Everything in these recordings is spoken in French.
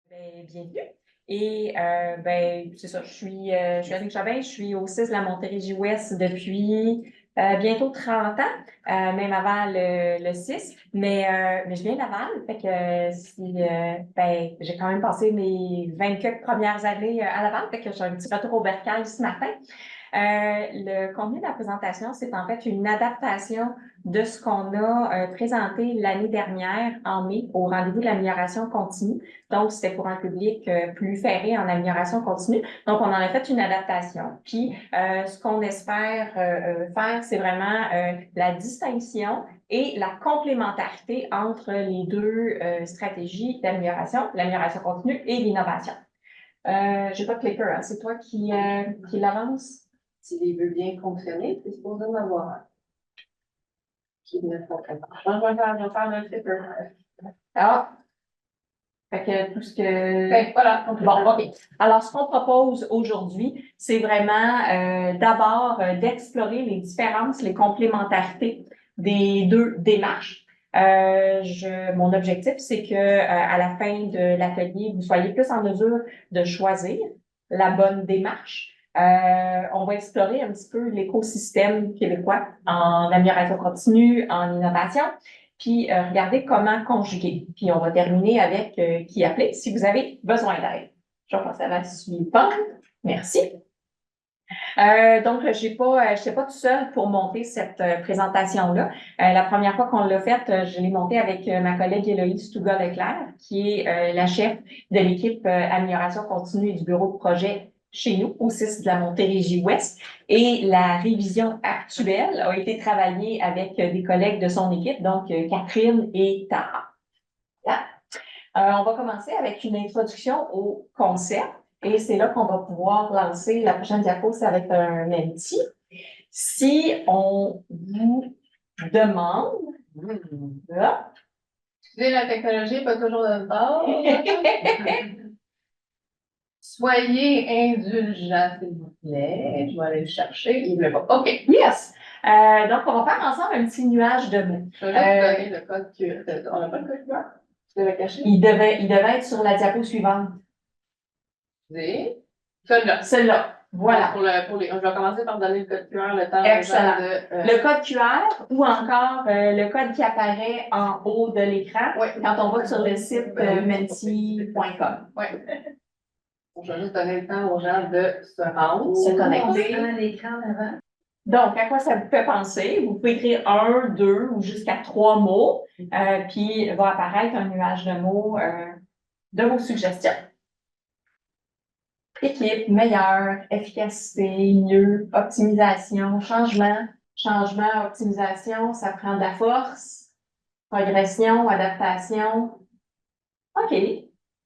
Bienvenue. Et c'est ça, je suis Annick Chabin, je suis au CIS de la Montérégie-Ouest depuis bientôt 30 ans, même avant le CIS, mais je viens de Laval, fait que j'ai quand même passé mes 24 premières années à Laval, fait que j'ai un petit retour au bercail ce matin. Le contenu de la présentation, c'est en fait une adaptation de ce qu'on a présenté l'année dernière en mai au rendez-vous de l'amélioration continue. Donc, c'était pour un public plus ferré en amélioration continue. Donc, on en a fait une adaptation. Puis, ce qu'on espère faire, c'est vraiment la distinction et la complémentarité entre les deux stratégies d'amélioration, l'amélioration continue et l'innovation. J'ai pas de clicker, hein? C'est toi qui l'avance? S'il veut bien fonctionner, c'est supposé en avoir un qui ne fonctionne pas. Je vais faire le flipper. Ah! Fait que tout ce que... Fait, voilà. Bon, OK. Alors, ce qu'on propose aujourd'hui, c'est vraiment d'abord d'explorer les différences, les complémentarités des deux démarches. Mon objectif, c'est que à la fin de l'atelier, vous soyez plus en mesure de choisir la bonne démarche. On va explorer un petit peu l'écosystème québécois en amélioration continue, en innovation, puis regardez comment conjuguer. Puis on va terminer avec qui appeler si vous avez besoin d'aide. Je vais passer à la suivante. Merci. Donc, j'étais pas toute seule pour monter cette présentation-là. La première fois qu'on l'a faite, je l'ai montée avec ma collègue Héloïse Touga-Leclerc, qui est la chef de l'équipe amélioration continue et du bureau de projet chez nous, au CIS de la Montérégie-Ouest. Et la révision actuelle a été travaillée avec des collègues de son équipe, donc Catherine et Tara. Là. On va commencer avec une introduction au concept. Et c'est là qu'on va pouvoir lancer la prochaine diapo, c'est avec un Menti. Si on vous demande... Là. Excusez, la technologie n'est pas toujours de bord. Soyez indulgents, s'il vous plaît. Je vais aller le chercher. Il ne veut pas. OK. Yes! Donc, on va faire ensemble un petit nuage de mots. Je vais juste donner le code QR. On n'a pas le code QR? Tu devais cacher? Il devait être sur la diapo suivante. Celui-là. Celui-là. Voilà. Je vais commencer par donner le code QR, le temps excellent. de... Le code QR ou encore le code qui apparaît en haut de l'écran quand on va sur le site menti.com. Oui. Je vais juste donner le temps aux gens de se rendre. Se connecter. À l'écran d'avant. Donc, à quoi ça vous fait penser? Vous pouvez écrire 1, 2 ou jusqu'à 3 mots, puis va apparaître un nuage de mots de vos suggestions. Équipe, meilleure, efficacité, mieux, optimisation, changement, optimisation, ça prend de la force, progression, adaptation. OK.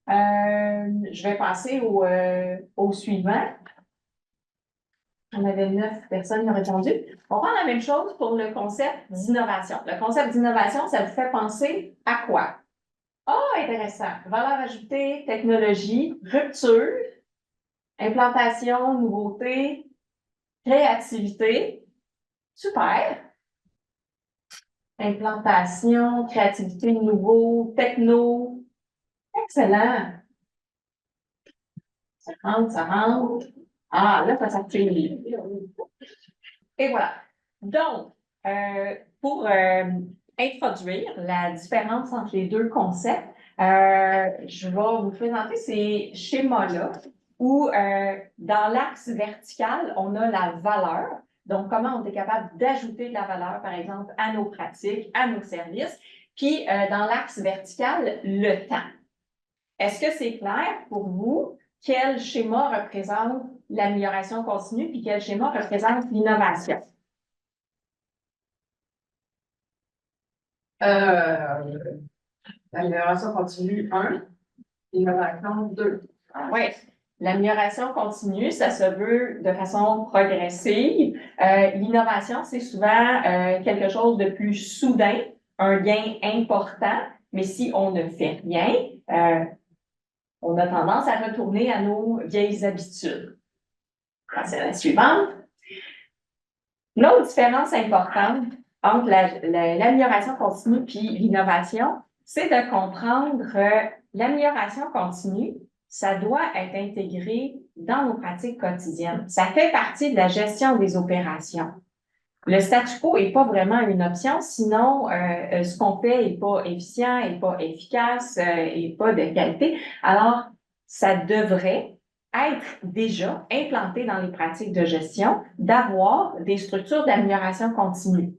Je vais passer au suivant. On avait 9 personnes qui ont répondu. On va faire la même chose pour le concept d'innovation. Le concept d'innovation, ça vous fait penser à quoi? Ah, intéressant. Valeur ajoutée, technologie, rupture, implantation, nouveauté, créativité. Super. Implantation, créativité, nouveau, techno. Excellent. Ça rentre, ça rentre. Ah, là, ça s'active. Et voilà. Donc, pour introduire la différence entre les deux concepts, je vais vous présenter ces schémas-là où, dans l'axe vertical, on a la valeur. Donc, comment on est capable d'ajouter de la valeur, par exemple, à nos pratiques, à nos services. Puis, dans l'axe vertical, le temps. Est-ce que c'est clair pour vous? Quel schéma représente l'amélioration continue puis quel schéma représente l'innovation? L'amélioration continue 1, l'innovation 2. Oui, l'amélioration continue, ça se veut de façon progressive. L'innovation, c'est souvent quelque chose de plus soudain, un gain important, mais si on ne fait rien, on a tendance à retourner à nos vieilles habitudes. C'est la suivante. L'autre différence importante entre l'amélioration continue et l'innovation, c'est de comprendre l'amélioration continue, ça doit être intégré dans nos pratiques quotidiennes. Ça fait partie de la gestion des opérations. Le statu quo n'est pas vraiment une option, sinon ce qu'on fait n'est pas efficient, n'est pas efficace, n'est pas de qualité. Alors, ça devrait être déjà implanté dans les pratiques de gestion, d'avoir des structures d'amélioration continue.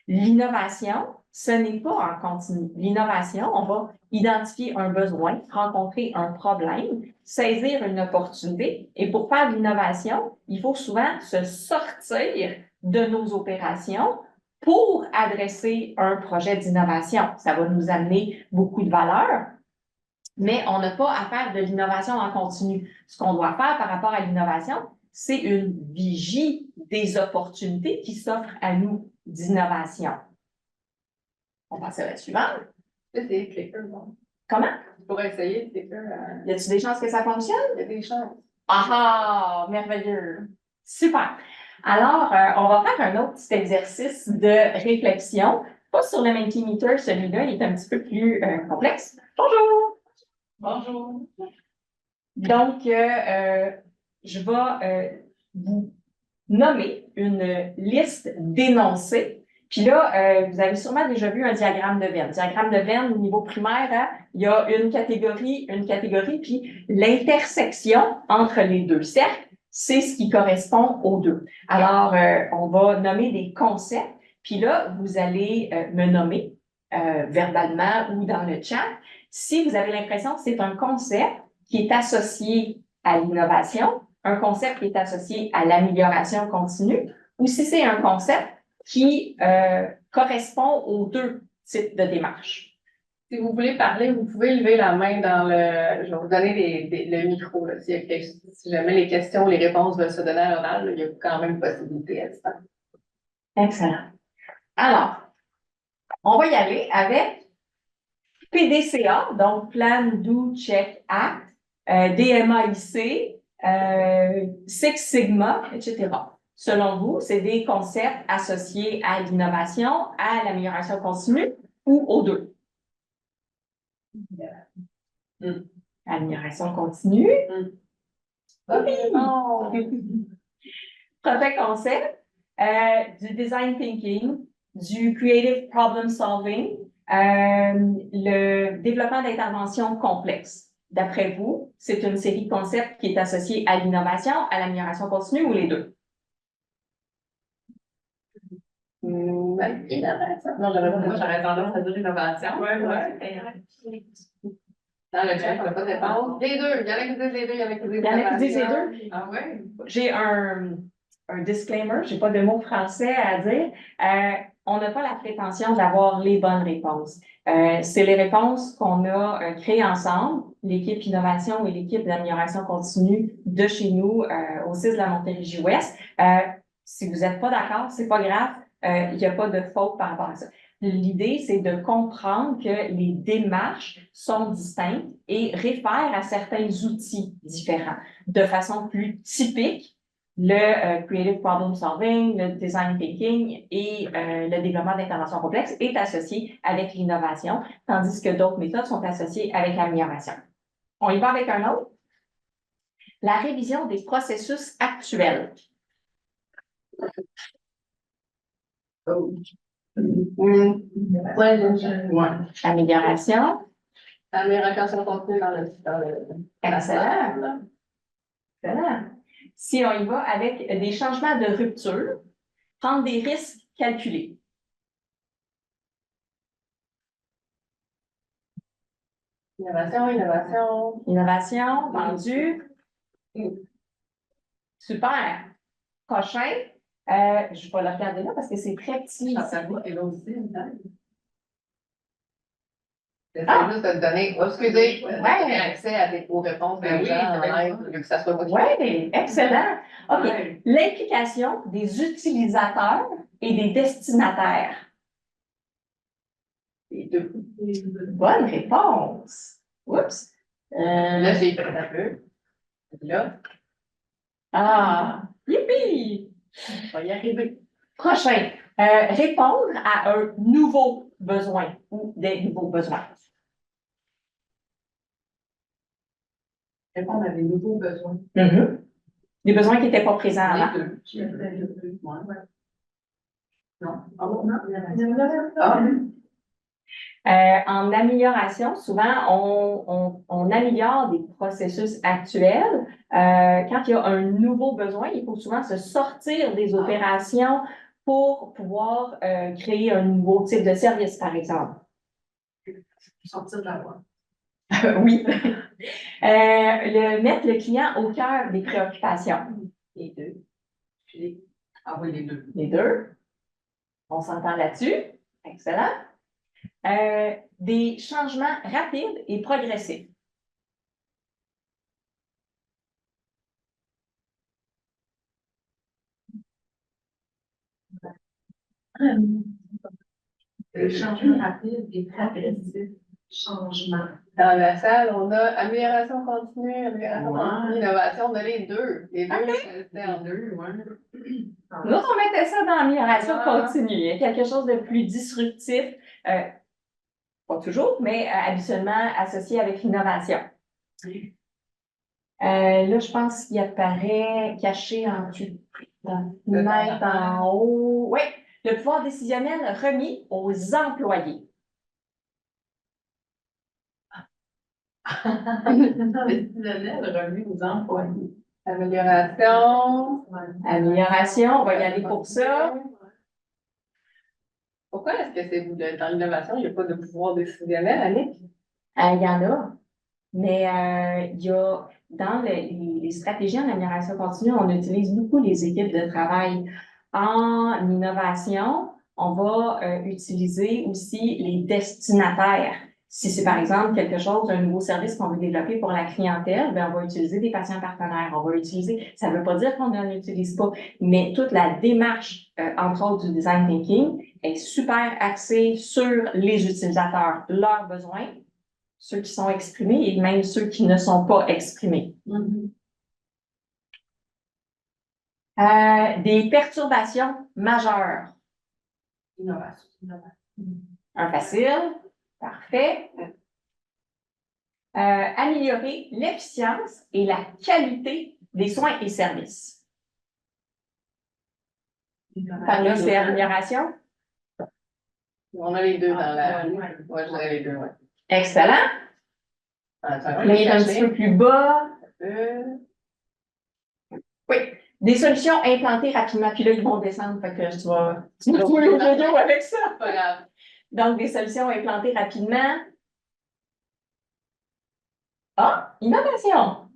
L'innovation, ce n'est pas en continu. L'innovation, on va identifier un besoin, rencontrer un problème, saisir une opportunité. Et pour faire de l'innovation, il faut souvent se sortir de nos opérations pour adresser un projet d'innovation. Ça va nous amener beaucoup de valeur, mais on n'a pas à faire de l'innovation en continu. Ce qu'on doit faire par rapport à l'innovation, c'est une vigie des opportunités qui s'offrent à nous d'innovation. On passe à la suivante. Là, c'est clicker, bon. Comment? Tu pourrais essayer de clicker. Y a-t-il des chances que ça fonctionne? Il y a des chances. Ah, merveilleux! Super! Alors, on va faire un autre petit exercice de réflexion. Pas sur le Mentimeter, celui-là, il est un petit peu plus complexe. Bonjour! Bonjour. Donc, je vais vous nommer une liste d'énoncés. Puis là, vous avez sûrement déjà vu un diagramme de veine. Diagramme de veine au niveau primaire, hein, il y a une catégorie, puis l'intersection entre les deux cercles, c'est ce qui correspond aux deux. Alors, on va nommer des concepts, puis là, vous allez me nommer verbalement ou dans le chat si vous avez l'impression que c'est un concept qui est associé à l'innovation, un concept qui est associé à l'amélioration continue, ou si c'est un concept qui correspond aux deux types de démarches. Si vous voulez parler, vous pouvez lever la main dans le. Je vais vous donner le micro. Là, si jamais les questions, les réponses veulent se donner à l'oral, il y a quand même possibilité à distance. Excellent. Alors, on va y aller avec PDCA, donc Plan, Do, Check, Act, DMAIC, Six Sigma, etc. Selon vous, c'est des concepts associés à l'innovation, à l'amélioration continue ou aux deux? Amélioration continue. Oui. Projet concept, du design thinking, du creative problem solving, le développement d'interventions complexes. D'après vous, c'est une série de concepts qui est associée à l'innovation, à l'amélioration continue ou les deux? Innovation. Non, moi, j'aurais tendance à dire innovation. Oui. Dans le chat, on n'a pas de réponse. Les deux. Il y en a qui disent les deux, il y en a qui disent Il y en a qui disent les deux? Ah oui? J'ai un disclaimer, j'ai pas de mot français à dire. On n'a pas la prétention d'avoir les bonnes réponses. C'est les réponses qu'on a créées ensemble, l'équipe innovation et l'équipe d'amélioration continue de chez nous au 6 de la Montérégie-Ouest. Si vous n'êtes pas d'accord, c'est pas grave, il n'y a pas de faute par rapport à ça. L'idée, c'est de comprendre que les démarches sont distinctes et réfèrent à certains outils différents. De façon plus typique, le creative problem solving, le design thinking et le développement d'interventions complexes est associé avec l'innovation, tandis que d'autres méthodes sont associées avec l'amélioration. On y va avec un autre. La révision des processus actuels. Amélioration. Amélioration continue dans le. Excellent. Excellent. Si on y va avec des changements de rupture, prendre des risques calculés. Innovation. Innovation, vendu. Super. Prochain. Je vais le regarder là parce que c'est très petit. Ça va, et là aussi, J'essaie juste de te donner, excusez, accès aux réponses des gens en live, que ça soit pas. Oui, excellent. OK. Ouais. L'implication des utilisateurs et des destinataires. Les deux. Bonne réponse. Oups. Là, j'ai fait un peu. Là. Ah, youpi! On va y arriver. Prochain. Répondre à un nouveau besoins ou des nouveaux besoins. Répondre à des nouveaux besoins. Des besoins qui n'étaient pas présents avant. Non. En amélioration, souvent, on améliore des processus actuels. Quand il y a un nouveau besoin, il faut souvent se sortir des opérations pour pouvoir créer un nouveau type de service, par exemple. Sortir de la voie. Oui. Mettre le client au cœur des préoccupations. Les deux. Oui, les deux. Les deux. On s'entend là-dessus. Excellent. Des changements rapides et progressifs. Des changements rapides et progressifs. Changement. Dans la salle, on a amélioration continue, innovation. On a les deux. Les deux, c'est en deux. Nous, on mettait ça dans l'amélioration continue. Il y a quelque chose de plus disruptif, pas toujours, mais habituellement associé avec l'innovation. Là, je pense qu'il apparaît caché en fenêtre en haut. Oui, le pouvoir décisionnel remis aux employés. Décisionnel remis aux employés. Amélioration. Amélioration, on va y aller pour ça. Pourquoi est-ce que c'est dans l'innovation, il n'y a pas de pouvoir décisionnel, Annick? Il y en a, mais il y a dans les stratégies en amélioration continue, on utilise beaucoup les équipes de travail. En innovation, on va utiliser aussi les destinataires. Si c'est par exemple quelque chose, un nouveau service qu'on veut développer pour la clientèle, ben on va utiliser des patients partenaires. On va utiliser, ça ne veut pas dire qu'on n'en utilise pas, mais toute la démarche, entre autres du design thinking, est super axée sur les utilisateurs, leurs besoins, ceux qui sont exprimés et même ceux qui ne sont pas exprimés. Des perturbations majeures. Innovation. Un facile. Parfait. Améliorer l'efficience et la qualité des soins et services. Par là, c'est amélioration. On a les deux dans la. Moi, je dirais les deux, oui. Excellent. Là, il est un petit peu plus bas. Oui. Des solutions implantées rapidement. Puis là, ils vont descendre. Fait que tu vas jouer au vidéo avec ça. Pas grave. Donc, des solutions implantées rapidement. Ah, innovation.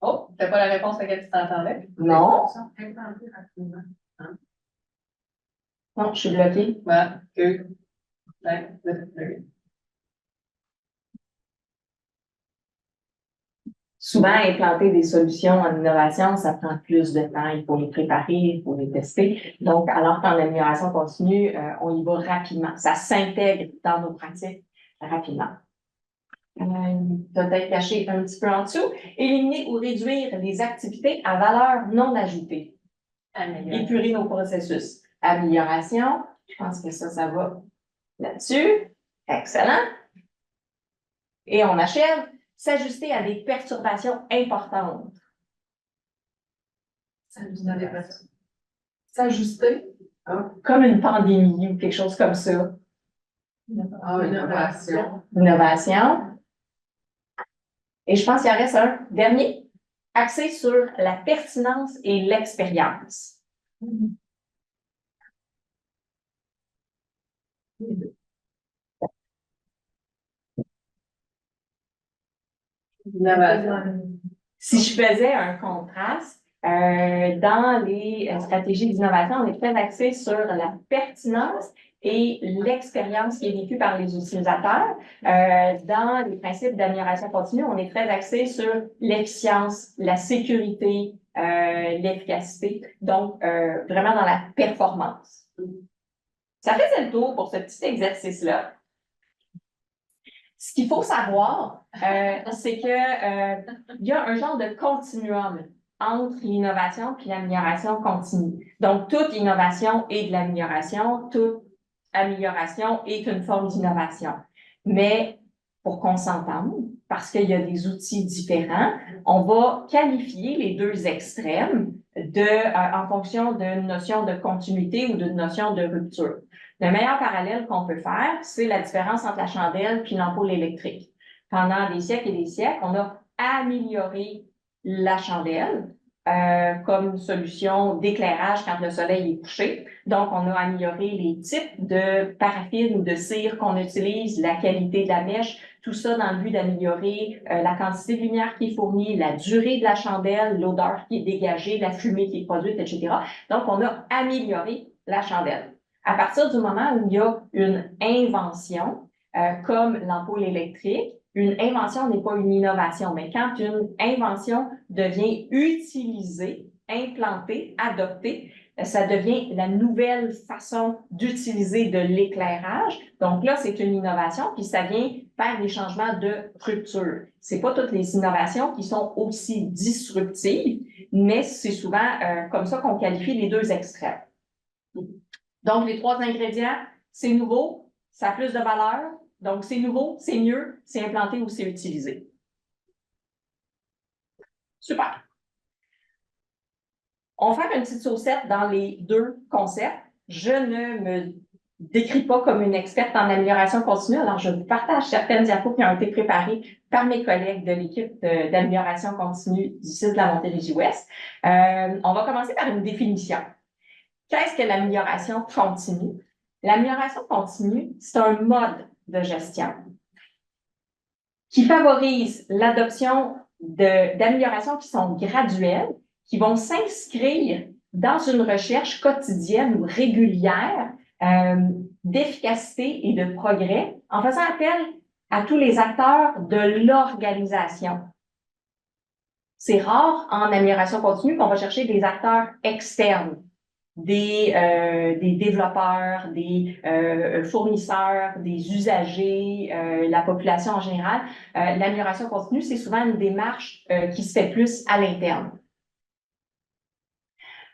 Oh, c'était pas la réponse à laquelle tu t'entendais? Non. Implantées rapidement. Non, je suis bloquée. Voilà. Souvent, implanter des solutions en innovation, ça prend plus de temps. Il faut les préparer, il faut les tester. Donc, alors qu'en amélioration continue, on y va rapidement. Ça s'intègre dans nos pratiques rapidement. Peut-être caché un petit peu en dessous. Éliminer ou réduire les activités à valeur non ajoutée. Épurer nos processus. Amélioration. Je pense que ça va là-dessus. Excellent. Et on achève. S'ajuster à des perturbations importantes. S'ajuster. Comme une pandémie ou quelque chose comme ça. Innovation. Innovation. Et je pense qu'il en reste un dernier, axé sur la pertinence et l'expérience. Si je faisais un contraste, dans les stratégies d'innovation, on est très axé sur la pertinence et l'expérience qui est vécue par les utilisateurs. Dans les principes d'amélioration continue, on est très axé sur l'efficience, la sécurité, l'efficacité, donc vraiment dans la performance. Ça faisait le tour pour ce petit exercice-là. Ce qu'il faut savoir, c'est que il y a un genre de continuum entre l'innovation et l'amélioration continue. Donc, toute innovation est de l'amélioration, toute amélioration est une forme d'innovation. Mais pour qu'on s'entende, parce qu'il y a des outils différents, on va qualifier les deux extrêmes en fonction d'une notion de continuité ou d'une notion de rupture. Le meilleur parallèle qu'on peut faire, c'est la différence entre la chandelle puis l'ampoule électrique. Pendant des siècles et des siècles, on a amélioré la chandelle comme solution d'éclairage quand le soleil est couché. Donc, on a amélioré les types de paraffine ou de cire qu'on utilise, la qualité de la mèche, tout ça dans le but d'améliorer la quantité de lumière qui est fournie, la durée de la chandelle, l'odeur qui est dégagée, la fumée qui est produite, etc. Donc, on a amélioré la chandelle. À partir du moment où il y a une invention, comme l'ampoule électrique, une invention n'est pas une innovation, mais quand une invention devient utilisée, implantée, adoptée, ça devient la nouvelle façon d'utiliser de l'éclairage. Donc là, c'est une innovation, puis ça vient faire des changements de rupture. C'est pas toutes les innovations qui sont aussi disruptives, mais c'est souvent comme ça qu'on qualifie les deux extrêmes. Donc, les trois ingrédients, c'est nouveau, ça a plus de valeur, donc c'est nouveau, c'est mieux, c'est implanté ou c'est utilisé. Super. On va faire une petite saucette dans les deux concepts. Je ne me décris pas comme une experte en amélioration continue, alors je vous partage certaines diapos qui ont été préparées par mes collègues de l'équipe d'amélioration continue du site de la Montérégie-Ouest. On va commencer par une définition. Qu'est-ce que l'amélioration continue? L'amélioration continue, c'est un mode de gestion qui favorise l'adoption d'améliorations qui sont graduelles, qui vont s'inscrire dans une recherche quotidienne ou régulière d'efficacité et de progrès en faisant appel à tous les acteurs de l'organisation. C'est rare en amélioration continue qu'on va chercher des acteurs externes, des développeurs, des fournisseurs, des usagers, la population en général. L'amélioration continue, c'est souvent une démarche qui se fait plus à l'interne.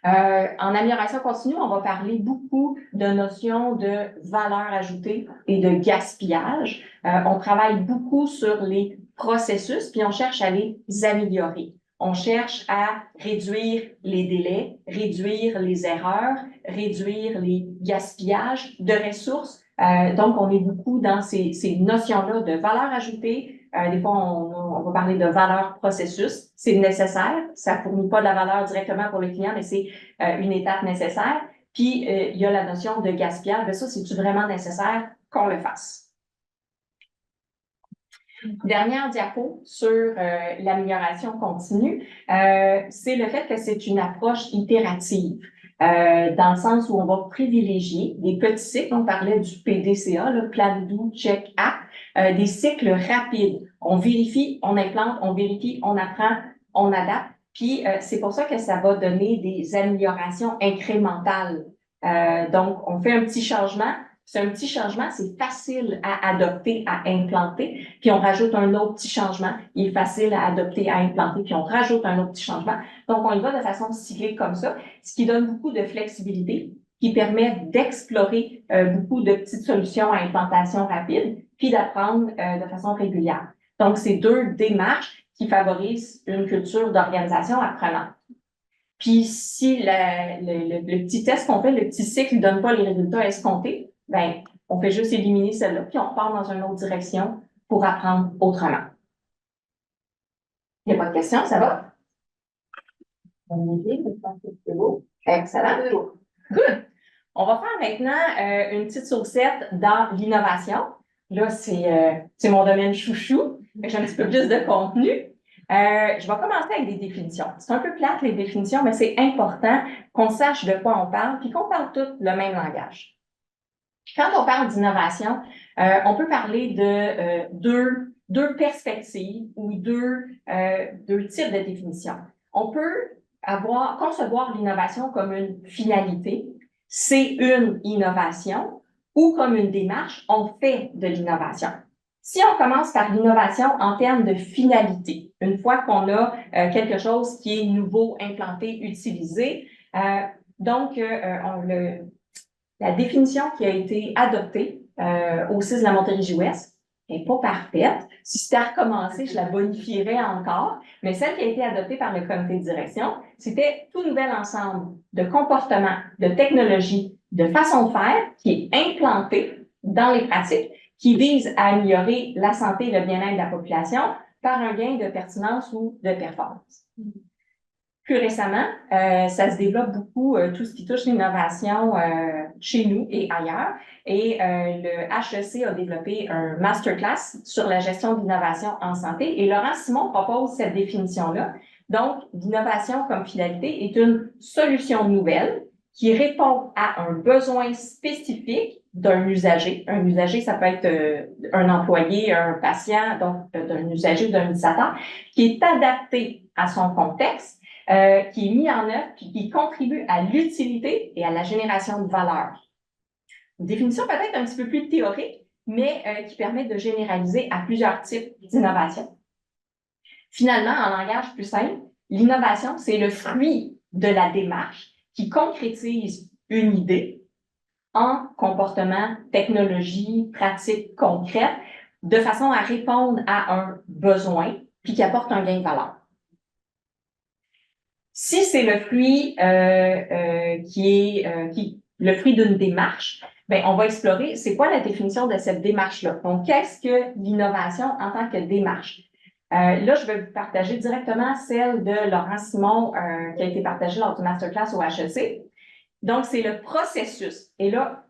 En amélioration continue, on va parler beaucoup de notions de valeur ajoutée et de gaspillage. On travaille beaucoup sur les processus, puis on cherche à les améliorer. On cherche à réduire les délais, réduire les erreurs, réduire les gaspillages de ressources. Donc, on est beaucoup dans ces notions-là de valeur ajoutée. Des fois, on va parler de valeur processus. C'est nécessaire. Ça ne fournit pas de la valeur directement pour le client, mais c'est une étape nécessaire. Puis, il y a la notion de gaspillage. Mais ça, c'est-tu vraiment nécessaire qu'on le fasse? Dernière diapo sur l'amélioration continue, c'est le fait que c'est une approche itérative, dans le sens où on va privilégier des petits cycles. On parlait du PDCA, le Plan, Do, Check, Act, des cycles rapides. On vérifie, on implante, on vérifie, on apprend, on adapte. Puis, c'est pour ça que ça va donner des améliorations incrémentales. Donc, on fait un petit changement. C'est un petit changement, c'est facile à adopter, à implanter, puis on rajoute un autre petit changement, il est facile à adopter, à implanter, puis on rajoute un autre petit changement. Donc, on y va de façon cyclique comme ça, ce qui donne beaucoup de flexibilité, qui permet d'explorer beaucoup de petites solutions à implantation rapide, puis d'apprendre de façon régulière. Donc, c'est deux démarches qui favorisent une culture d'organisation apprenante. Puis, si le petit test qu'on fait, le petit cycle ne donne pas les résultats escomptés, ben, on fait juste éliminer celle-là, puis on part dans une autre direction pour apprendre autrement. Il n'y a pas de questions, ça va? Bonne idée, je pense que c'est beau. Excellent. Good. On va faire maintenant une petite saucette dans l'innovation. Là, c'est mon domaine chouchou. J'ai un petit peu plus de contenu. Je vais commencer avec des définitions. C'est un peu plate, les définitions, mais c'est important qu'on sache de quoi on parle puis qu'on parle tous le même langage. Quand on parle d'innovation, on peut parler de deux perspectives ou deux types de définitions. On peut concevoir l'innovation comme une finalité, c'est une innovation, ou comme une démarche, on fait de l'innovation. Si on commence par l'innovation en termes de finalité, une fois qu'on a quelque chose qui est nouveau, implanté, utilisé, La définition qui a été adoptée au CIS de la Montérégie-Ouest n'est pas parfaite. Si c'était à recommencer, je la bonifierais encore. Mais celle qui a été adoptée par le comité de direction, c'était tout nouvel ensemble de comportements, de technologies, de façons de faire qui est implanté dans les pratiques, qui vise à améliorer la santé et le bien-être de la population par un gain de pertinence ou de performance. Plus récemment, ça se développe beaucoup, tout ce qui touche l'innovation chez nous et ailleurs. Et le HEC a développé un masterclass sur la gestion de l'innovation en santé. Et Laurent Simon propose cette définition-là. Donc, l'innovation comme finalité est une solution nouvelle qui répond à un besoin spécifique d'un usager. Un usager, ça peut être un employé, un patient, donc d'un usager ou d'un utilisateur, qui est adapté à son contexte, qui est mis en œuvre et qui contribue à l'utilité et à la génération de valeur. Une définition peut-être un petit peu plus théorique, mais qui permet de généraliser à plusieurs types d'innovation. Finalement, en langage plus simple, l'innovation, c'est le fruit de la démarche qui concrétise une idée en comportement, technologie, pratique concrète, de façon à répondre à un besoin, puis qui apporte un gain de valeur. Si c'est le fruit qui est le fruit d'une démarche, ben on va explorer c'est quoi la définition de cette démarche-là. Donc, qu'est-ce que l'innovation en tant que démarche? Là, je vais vous partager directement celle de Laurent Simon qui a été partagée lors du masterclass au HEC. Donc, c'est le processus. Et là,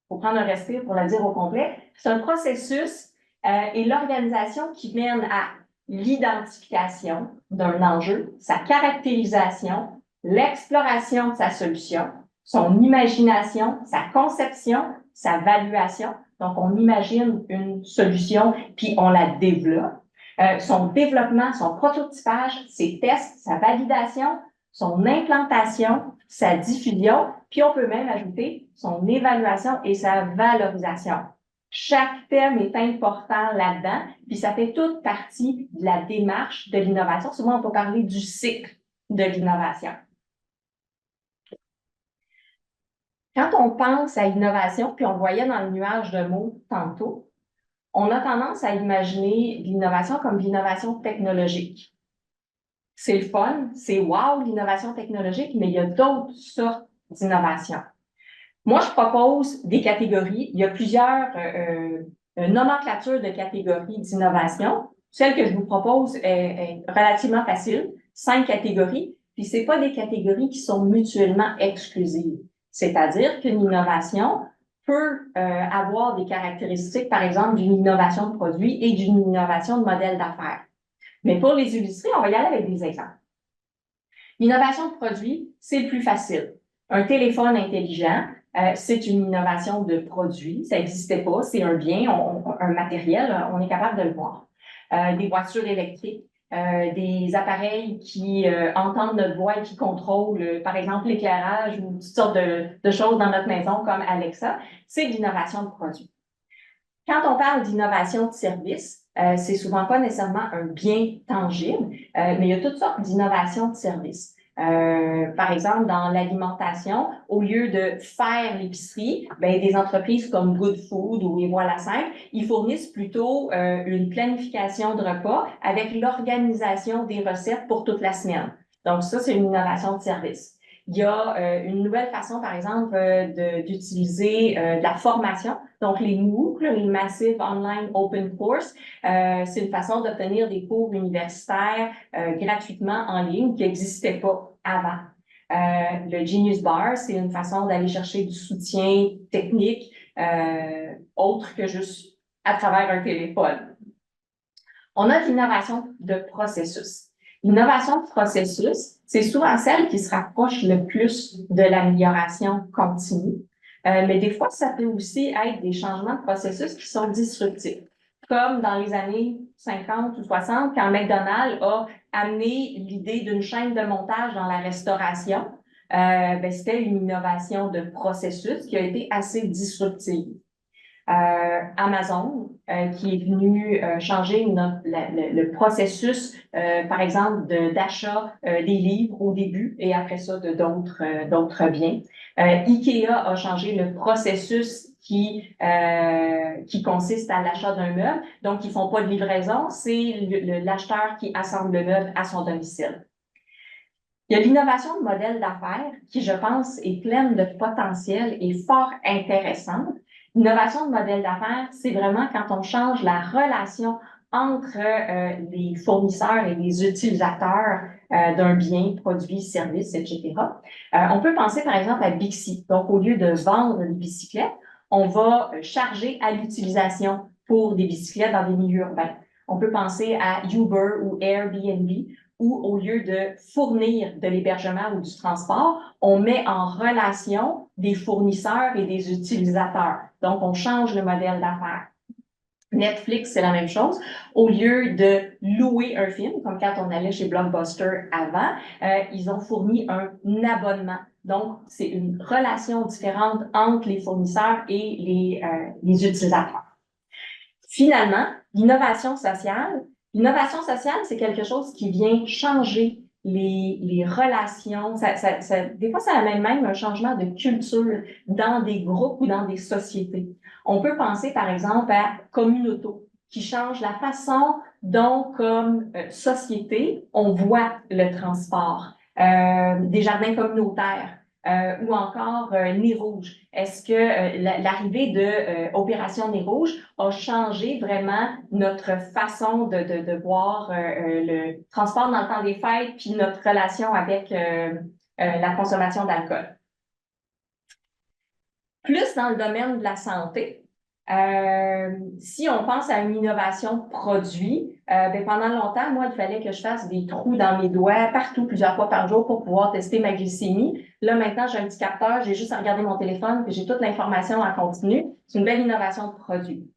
faut prendre un respire pour la dire au complet. C'est un processus et l'organisation qui mène à l'identification d'un enjeu, sa caractérisation, l'exploration de sa solution, son imagination, sa conception, sa valuation. Donc, on imagine une solution, puis on la développe. Son développement, son prototypage, ses tests, sa validation, son implantation, sa diffusion, puis on peut même ajouter son évaluation et sa valorisation. Chaque thème est important là-dedans, puis ça fait toute partie de la démarche de l'innovation. Souvent, on peut parler du cycle de l'innovation. Quand on pense à innovation, puis on le voyait dans le nuage de mots tantôt, on a tendance à imaginer l'innovation comme l'innovation technologique. C'est le fun, c'est wow, l'innovation technologique, mais il y a d'autres sortes d'innovation. Moi, je propose des catégories. Il y a plusieurs nomenclatures de catégories d'innovation. Celle que je vous propose est relativement facile, 5 catégories, puis c'est pas des catégories qui sont mutuellement exclusives. C'est-à-dire qu'une innovation peut avoir des caractéristiques, par exemple, d'une innovation de produit et d'une innovation de modèle d'affaires. Mais pour les illustrer, on va y aller avec des exemples. L'innovation de produit, c'est le plus facile. Un téléphone intelligent, c'est une innovation de produit. Ça n'existait pas, c'est un bien, un matériel, on est capable de le voir. Des voitures électriques, des appareils qui entendent notre voix et qui contrôlent, par exemple, l'éclairage ou toutes sortes de choses dans notre maison comme Alexa, c'est de l'innovation de produit. Quand on parle d'innovation de service, c'est souvent pas nécessairement un bien tangible, mais il y a toutes sortes d'innovations de service. Par exemple, dans l'alimentation, au lieu de faire l'épicerie, ben, des entreprises comme Good Food ou Les Voilà Simple, ils fournissent plutôt une planification de repas avec l'organisation des recettes pour toute la semaine. Donc ça, c'est une innovation de service. Il y a une nouvelle façon, par exemple, d'utiliser de la formation. Donc, les MOOC, les Massive Online Open Course, c'est une façon d'obtenir des cours universitaires gratuitement en ligne qui n'existaient pas avant. Le Genius Bar, c'est une façon d'aller chercher du soutien technique autre que juste à travers un téléphone. On a l'innovation de processus. L'innovation de processus, c'est souvent celle qui se rapproche le plus de l'amélioration continue. Mais des fois, ça peut aussi être des changements de processus qui sont disruptifs. Comme dans les années 50 ou 60, quand McDonald's a amené l'idée d'une chaîne de montage dans la restauration, c'était une innovation de processus qui a été assez disruptive. Amazon, qui est venu changer le processus, par exemple, d'achat des livres au début et après ça de d'autres biens. IKEA a changé le processus qui consiste à l'achat d'un meuble. Donc, ils font pas de livraison, c'est l'acheteur qui assemble le meuble à son domicile. Il y a l'innovation de modèle d'affaires qui, je pense, est pleine de potentiel et fort intéressante. L'innovation de modèle d'affaires, c'est vraiment quand on change la relation entre les fournisseurs et les utilisateurs d'un bien, produit, service, etc. On peut penser par exemple à Bixi. Donc, au lieu de vendre des bicyclettes, on va charger à l'utilisation pour des bicyclettes dans des milieux urbains. On peut penser à Uber ou Airbnb, où au lieu de fournir de l'hébergement ou du transport, on met en relation des fournisseurs et des utilisateurs. Donc, on change le modèle d'affaires. Netflix, c'est la même chose. Au lieu de louer un film, comme quand on allait chez Blockbuster avant, ils ont fourni un abonnement. Donc, c'est une relation différente entre les fournisseurs et les utilisateurs. Finalement, l'innovation sociale. L'innovation sociale, c'est quelque chose qui vient changer les relations. Des fois, ça amène même un changement de culture dans des groupes ou dans des sociétés. On peut penser, par exemple, à Communauto, qui change la façon dont, comme société, on voit le transport. Des jardins communautaires. Ou encore Nez Rouge. Est-ce que l'arrivée de Opération Nez Rouge a changé vraiment notre façon de voir le transport dans le temps des fêtes puis notre relation avec la consommation d'alcool? Plus dans le domaine de la santé, si on pense à une innovation produit, pendant longtemps, moi, il fallait que je fasse des trous dans mes doigts partout, plusieurs fois par jour pour pouvoir tester ma glycémie. Là, maintenant, j'ai un petit capteur, j'ai juste à regarder mon téléphone, puis j'ai toute l'information en continu. C'est une belle innovation de produit.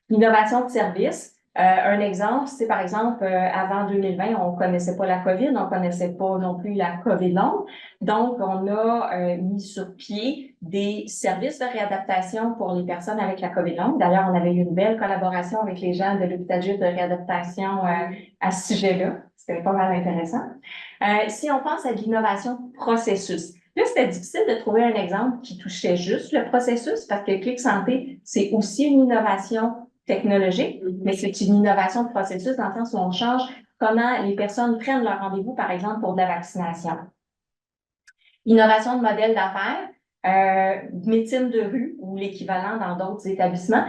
L'innovation de service, un exemple, c'est par exemple, avant 2020, on connaissait pas la COVID, on connaissait pas non plus la COVID longue. Donc, on a mis sur pied des services de réadaptation pour les personnes avec la COVID longue. D'ailleurs, on avait eu une belle collaboration avec les gens de l'hôpital juif de réadaptation à ce sujet-là. C'était pas mal intéressant. Si on pense à l'innovation processus, là, c'était difficile de trouver un exemple qui touchait juste le processus parce que Clic Santé, c'est aussi une innovation technologique, mais c'est une innovation de processus dans le sens où on change comment les personnes prennent leur rendez-vous, par exemple, pour de la vaccination. Innovation de modèle d'affaires, médecine de rue ou l'équivalent dans d'autres établissements,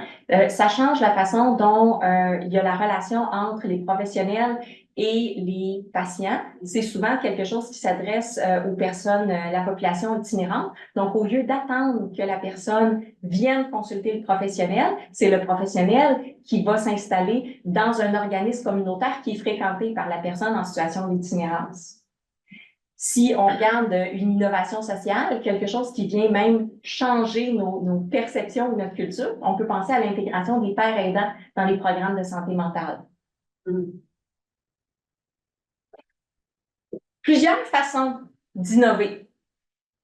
ça change la façon dont il y a la relation entre les professionnels et les patients. C'est souvent quelque chose qui s'adresse aux personnes, la population itinérante. Donc, au lieu d'attendre que la personne vienne consulter le professionnel, c'est le professionnel qui va s'installer dans un organisme communautaire qui est fréquenté par la personne en situation d'itinérance. Si on regarde une innovation sociale, quelque chose qui vient même changer nos perceptions ou notre culture, on peut penser à l'intégration des pairs aidants dans les programmes de santé mentale. Plusieurs façons d'innover.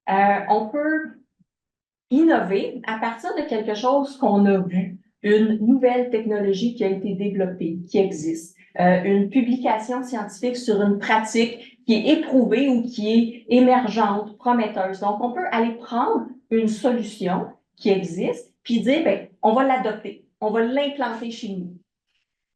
On peut innover à partir de quelque chose qu'on a vu, une nouvelle technologie qui a été développée, qui existe, une publication scientifique sur une pratique qui est éprouvée ou qui est émergente, prometteuse. Donc, on peut aller prendre une solution qui existe puis dire, ben, on va l'adopter, on va l'implanter chez nous.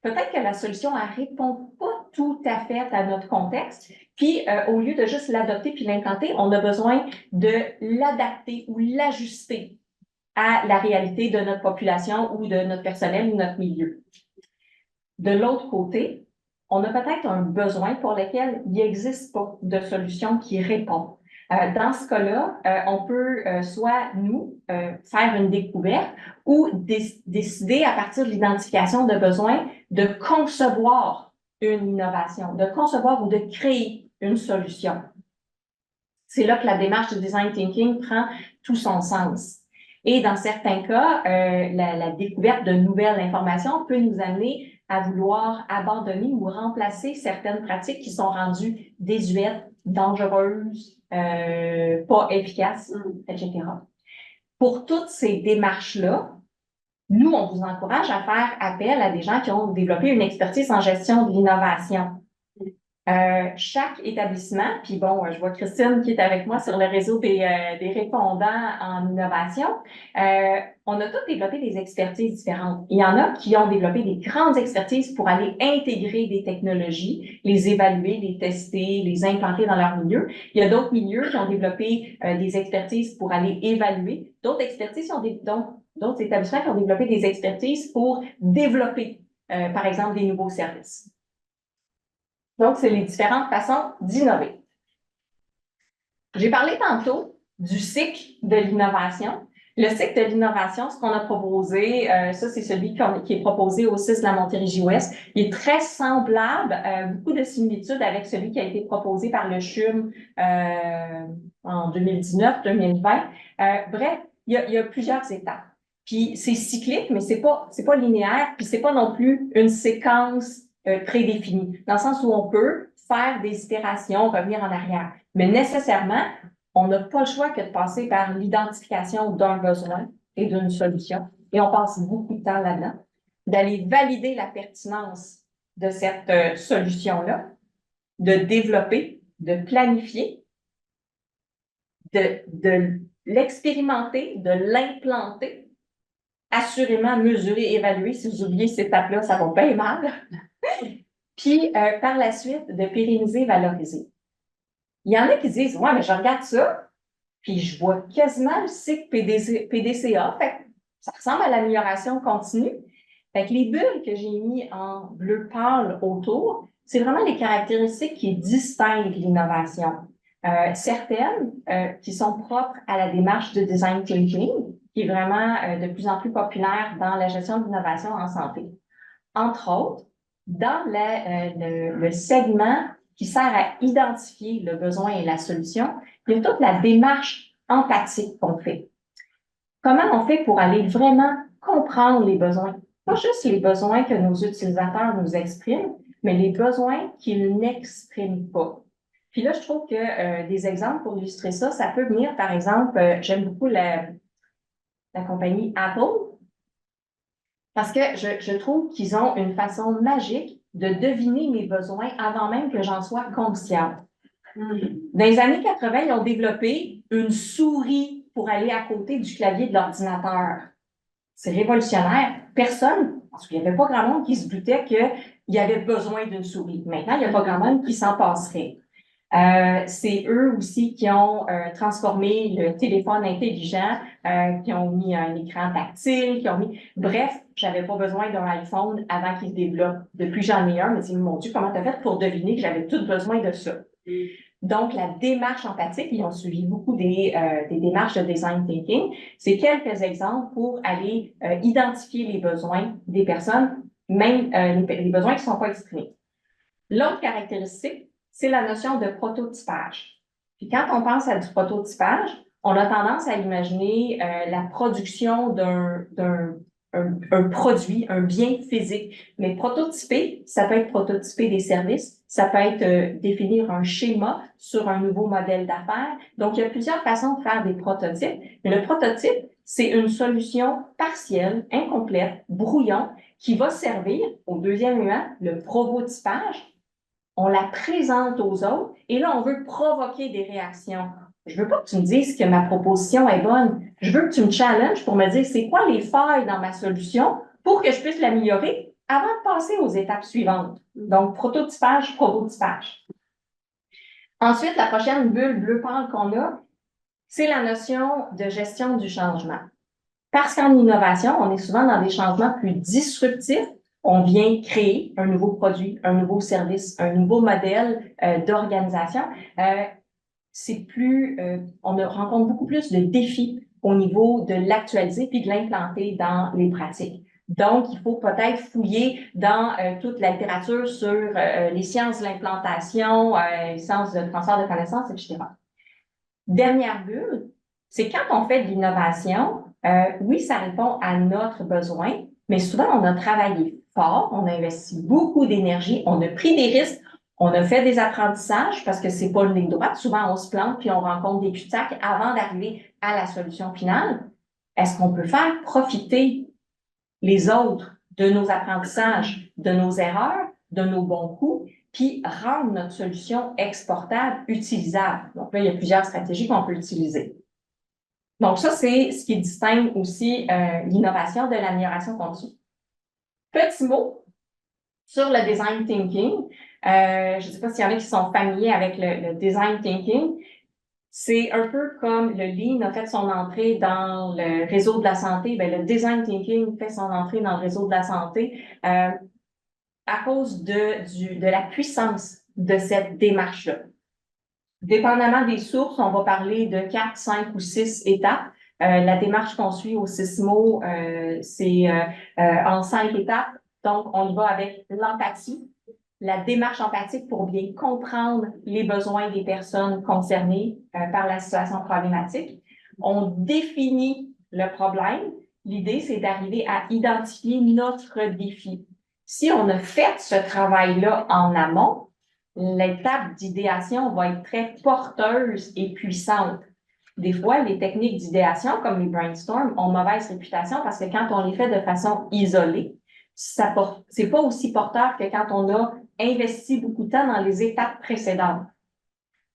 Peut-être que la solution, elle répond pas tout à fait à notre contexte. Puis, au lieu de juste l'adopter puis l'implanter, on a besoin de l'adapter ou l'ajuster à la réalité de notre population ou de notre personnel ou notre milieu. De l'autre côté, on a peut-être un besoin pour lequel il n'existe pas de solution qui répond. Dans ce cas-là, on peut soit nous faire une découverte ou décider à partir de l'identification de besoins de concevoir une innovation, de concevoir ou de créer une solution. C'est là que la démarche de design thinking prend tout son sens. Et dans certains cas, la découverte de nouvelles informations peut nous amener à vouloir abandonner ou remplacer certaines pratiques qui sont rendues désuètes, dangereuses, pas efficaces, etc. Pour toutes ces démarches-là, Nous, on vous encourage à faire appel à des gens qui ont développé une expertise en gestion de l'innovation. Chaque établissement, puis bon, je vois Christine qui est avec moi sur le réseau des répondants en innovation, on a tous développé des expertises différentes. Il y en a qui ont développé des grandes expertises pour aller intégrer des technologies, les évaluer, les tester, les implanter dans leur milieu. Il y a d'autres milieux qui ont développé des expertises pour aller évaluer. D'autres d'autres établissements qui ont développé des expertises pour développer, par exemple, des nouveaux services. Donc, c'est les différentes façons d'innover. J'ai parlé tantôt du cycle de l'innovation. Le cycle de l'innovation, ce qu'on a proposé, ça, c'est celui qui est proposé au CIS de la Montérégie-Ouest. Il est très semblable, beaucoup de similitudes avec celui qui a été proposé par le CHUM en 2019-2020. Bref, il y a plusieurs étapes. Puis, c'est cyclique, mais c'est pas linéaire, puis c'est pas non plus une séquence prédéfinie, dans le sens où on peut faire des itérations, revenir en arrière. Mais nécessairement, on n'a pas le choix que de passer par l'identification d'un besoin et d'une solution. Et on passe beaucoup de temps là-dedans, d'aller valider la pertinence de cette solution-là, de développer, de planifier, de l'expérimenter, de l'implanter, assurément mesurer, évaluer. Si vous oubliez cette étape-là, ça va bien mal. Puis, par la suite, de pérenniser, valoriser. Il y en a qui disent, ouais, mais je regarde ça, puis je vois quasiment le cycle PDCA. Fait que ça ressemble à l'amélioration continue. Fait que les bulles que j'ai mis en bleu pâle autour, c'est vraiment les caractéristiques qui distinguent l'innovation. Certaines qui sont propres à la démarche de design thinking, qui est vraiment de plus en plus populaire dans la gestion de l'innovation en santé. Entre autres, dans le segment qui sert à identifier le besoin et la solution, il y a toute la démarche empathique qu'on fait. Comment on fait pour aller vraiment comprendre les besoins? Pas juste les besoins que nos utilisateurs nous expriment, mais les besoins qu'ils n'expriment pas. Puis là, je trouve que des exemples pour illustrer ça, ça peut venir, par exemple, j'aime beaucoup la compagnie Apple, parce que je trouve qu'ils ont une façon magique de deviner mes besoins avant même que j'en sois consciente. Dans les années 80, ils ont développé une souris pour aller à côté du clavier de l'ordinateur. C'est révolutionnaire. Personne, parce qu'il n'y avait pas grand monde qui se doutait qu'il y avait besoin d'une souris. Maintenant, il n'y a pas grand monde qui s'en passerait. C'est eux aussi qui ont transformé le téléphone intelligent, qui ont mis un écran tactile, qui ont mis... Bref, j'avais pas besoin d'un iPhone avant qu'il se développe. Depuis, j'en ai un, mais c'est mon Dieu, comment t'as fait pour deviner que j'avais tout besoin de ça? Donc, la démarche empathique, ils ont suivi beaucoup des démarches de design thinking. C'est quelques exemples pour aller identifier les besoins des personnes, même les besoins qui ne sont pas exprimés. L'autre caractéristique, c'est la notion de prototypage. Puis quand on pense à du prototypage, on a tendance à imaginer la production d'un produit, un bien physique. Mais prototyper, ça peut être prototyper des services, ça peut être définir un schéma sur un nouveau modèle d'affaires. Donc, il y a plusieurs façons de faire des prototypes. Mais le prototype, c'est une solution partielle, incomplète, brouillon, qui va servir au deuxième élément, le prototypage. On la présente aux autres et là, on veut provoquer des réactions. Je veux pas que tu me dises que ma proposition est bonne. Je veux que tu me challenges pour me dire c'est quoi les failles dans ma solution pour que je puisse l'améliorer avant de passer aux étapes suivantes. Donc, prototypage, prototypage. Ensuite, la prochaine bulle bleu pâle qu'on a, c'est la notion de gestion du changement. Parce qu'en innovation, on est souvent dans des changements plus disruptifs. On vient créer un nouveau produit, un nouveau service, un nouveau modèle d'organisation. On rencontre beaucoup plus de défis au niveau de l'actualiser puis de l'implanter dans les pratiques. Donc, il faut peut-être fouiller dans toute la littérature sur les sciences de l'implantation, les sciences de transfert de connaissances, etc. Dernière bulle, c'est quand on fait de l'innovation, oui, ça répond à notre besoin, mais souvent, on a travaillé fort, on a investi beaucoup d'énergie, on a pris des risques, on a fait des apprentissages parce que c'est pas une ligne droite. Souvent, on se plante puis on rencontre des cul-de-sac avant d'arriver à la solution finale. Est-ce qu'on peut faire profiter les autres de nos apprentissages, de nos erreurs, de nos bons coups, puis rendre notre solution exportable, utilisable. Donc là, il y a plusieurs stratégies qu'on peut utiliser. Donc ça, c'est ce qui distingue aussi l'innovation de l'amélioration continue. Petit mot sur le design thinking. Je ne sais pas s'il y en a qui sont familiers avec le design thinking. C'est un peu comme le Lean a fait son entrée dans le réseau de la santé, bien, le design thinking fait son entrée dans le réseau de la santé à cause de la puissance de cette démarche-là. Dépendamment des sources, on va parler de 4, 5 ou 6 étapes. La démarche qu'on suit au Sismo, c'est en 5 étapes. Donc, on y va avec l'empathie, la démarche empathique pour bien comprendre les besoins des personnes concernées par la situation problématique. On définit le problème. L'idée, c'est d'arriver à identifier notre défi. Si on a fait ce travail-là en amont, l'étape d'idéation va être très porteuse et puissante. Des fois, les techniques d'idéation, comme les brainstorms, ont mauvaise réputation parce que quand on les fait de façon isolée, c'est pas aussi porteur que quand on a investi beaucoup de temps dans les étapes précédentes.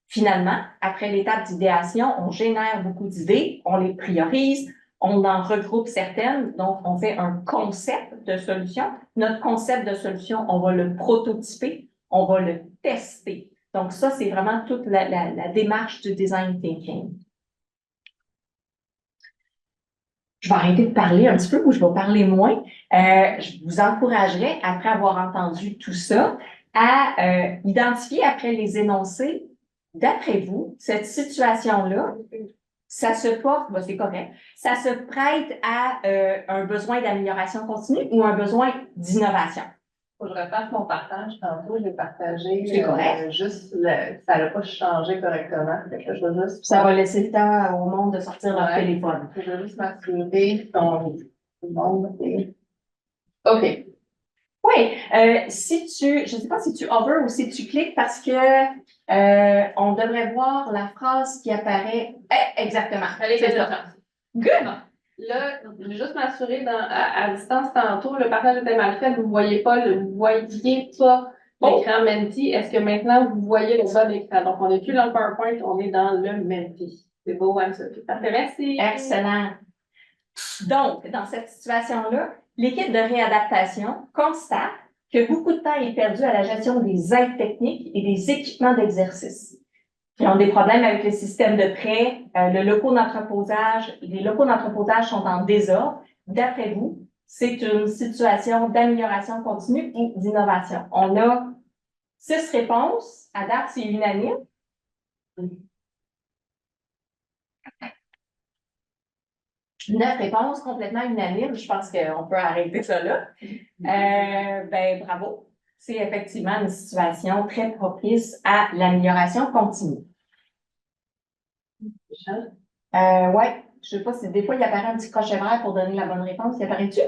Finalement, après l'étape d'idéation, on génère beaucoup d'idées, on les priorise, on en regroupe certaines, donc on fait un concept de solution. Notre concept de solution, on va le prototyper, on va le tester. Donc ça, c'est vraiment toute la démarche du design thinking. Je vais arrêter de parler un petit peu ou je vais parler moins. Je vous encouragerais, après avoir entendu tout ça, à identifier après les énoncés, d'après vous, cette situation-là, ça se porte, ben c'est correct, ça se prête à un besoin d'amélioration continue ou un besoin d'innovation? Faut que je refasse mon partage. Tantôt, j'ai partagé juste, ça n'a pas changé correctement. Fait que je vais juste... Ça va laisser le temps au monde de sortir leur téléphone. Je vais juste m'assurer que tout le monde est... OK. Oui, je ne sais pas si tu hover ou si tu cliques parce que on devrait voir la phrase qui apparaît. Exactement. Allez, c'est ça. Good. Là, je vais juste m'assurer à distance tantôt, le partage était mal fait, vous ne voyez pas l'écran Menti. Est-ce que maintenant vous voyez le bas de l'écran? Donc, on n'est plus dans le PowerPoint, on est dans le Menti. C'est beau, Anne-Sophie. Parfait, merci. Excellent. Donc, dans cette situation-là, l'équipe de réadaptation constate que beaucoup de temps est perdu à la gestion des aides techniques et des équipements d'exercice. Ils ont des problèmes avec le système de prêt, les locaux d'entreposage sont en désordre. D'après vous, c'est une situation d'amélioration continue ou d'innovation. On a 6 réponses. À date, c'est unanime. 9 réponses complètement unanimes. Je pense qu'on peut arrêter ça là. Ben, bravo. C'est effectivement une situation très propice à l'amélioration continue. Ouais. Je sais pas si des fois il apparaît un petit crochet vert pour donner la bonne réponse. Y apparaît-tu?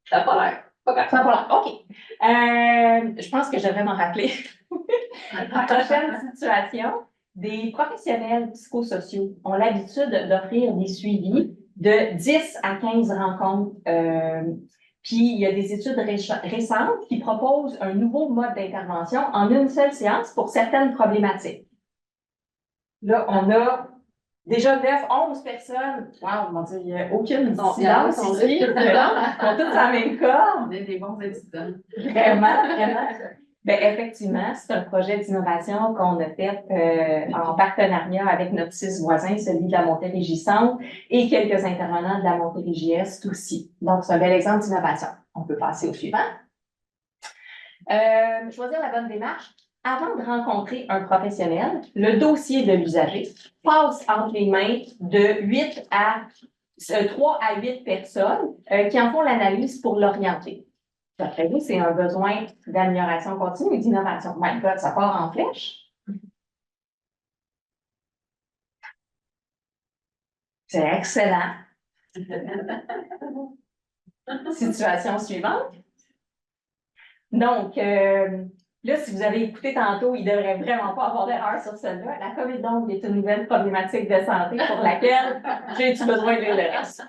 Ça n'a pas l'air. Ça n'a pas l'air. OK. Je pense que je devrais m'en rappeler. La prochaine situation, des professionnels psychosociaux ont l'habitude d'offrir des suivis de 10 à 15 rencontres. Puis, il y a des études récentes qui proposent un nouveau mode d'intervention en une seule séance pour certaines problématiques. Là, on a déjà 9, 11 personnes. Wow, mon Dieu, il n'y a aucune silence ici. Ils sont tous à la même corde. On est des bons étudiants. Vraiment, vraiment. Bien, effectivement, c'est un projet d'innovation qu'on a fait en partenariat avec notre 6 voisins, celui de la Montérégie-Centre et quelques intervenants de la Montérégie-Est aussi. Donc, c'est un bel exemple d'innovation. On peut passer au suivant. Choisir la bonne démarche. Avant de rencontrer un professionnel, le dossier de l'usager passe entre les mains de 3 à 8 personnes qui en font l'analyse pour l'orienter. D'après vous, c'est un besoin d'amélioration continue et d'innovation. My God, ça part en flèche. C'est excellent. Situation suivante. Donc, là, si vous avez écouté tantôt, il ne devrait vraiment pas avoir d'erreur sur celle-là. La COVID, donc, est une nouvelle problématique de santé pour laquelle j'ai-tu besoin de lire le reste.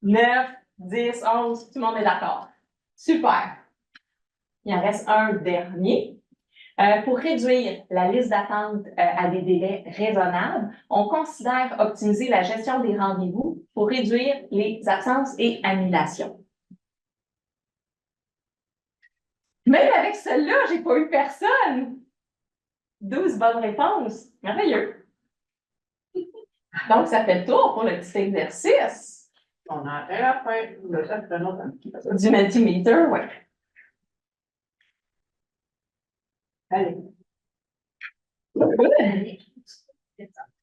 9, 10, 11, tout le monde est d'accord. Super. Il en reste un dernier. Pour réduire la liste d'attente à des délais raisonnables, on considère optimiser la gestion des rendez-vous pour réduire les absences et annulations. Même avec celle-là, j'ai pas eu personne. 12 bonnes réponses. Merveilleux. Donc, ça fait le tour pour le petit exercice. On a atteint la fin. Ça fait longtemps. Du Mentimeter, oui. Allez.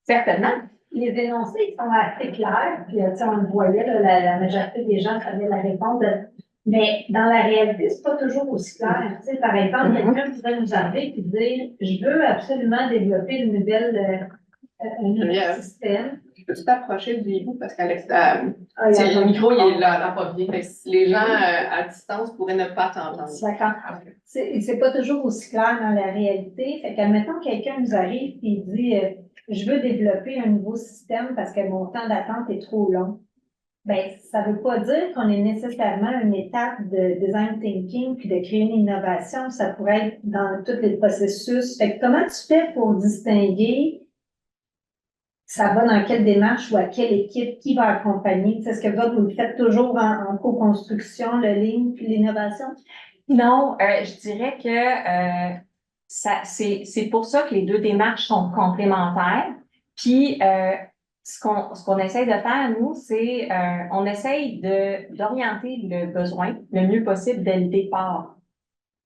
Certainement. Les énoncés sont assez clairs, puis on le voyait, là, la majorité des gens savaient la réponse. Mais dans la réalité, c'est pas toujours aussi clair. Tu sais, par exemple, quelqu'un pourrait nous arriver et dire je veux absolument développer un nouvel système. Peux-tu t'approcher du hibou parce qu'Alex, le micro, il est là pas bien. Les gens à distance pourraient ne pas t'entendre. D'accord. C'est pas toujours aussi clair dans la réalité. Fait qu'admettons, quelqu'un nous arrive et dit je veux développer un nouveau système parce que mon temps d'attente est trop long. Ben, ça veut pas dire qu'on est nécessairement à une étape de design thinking puis de créer une innovation. Ça pourrait être dans tous les processus. Fait que comment tu fais pour distinguer ça va dans quelle démarche ou à quelle équipe, qui va accompagner? Est-ce que vous le faites toujours en co-construction, le ligne puis l'innovation? Non, je dirais que c'est pour ça que les deux démarches sont complémentaires. Puis, ce qu'on essaye de faire, nous, c'est on essaye d'orienter le besoin le mieux possible dès le départ.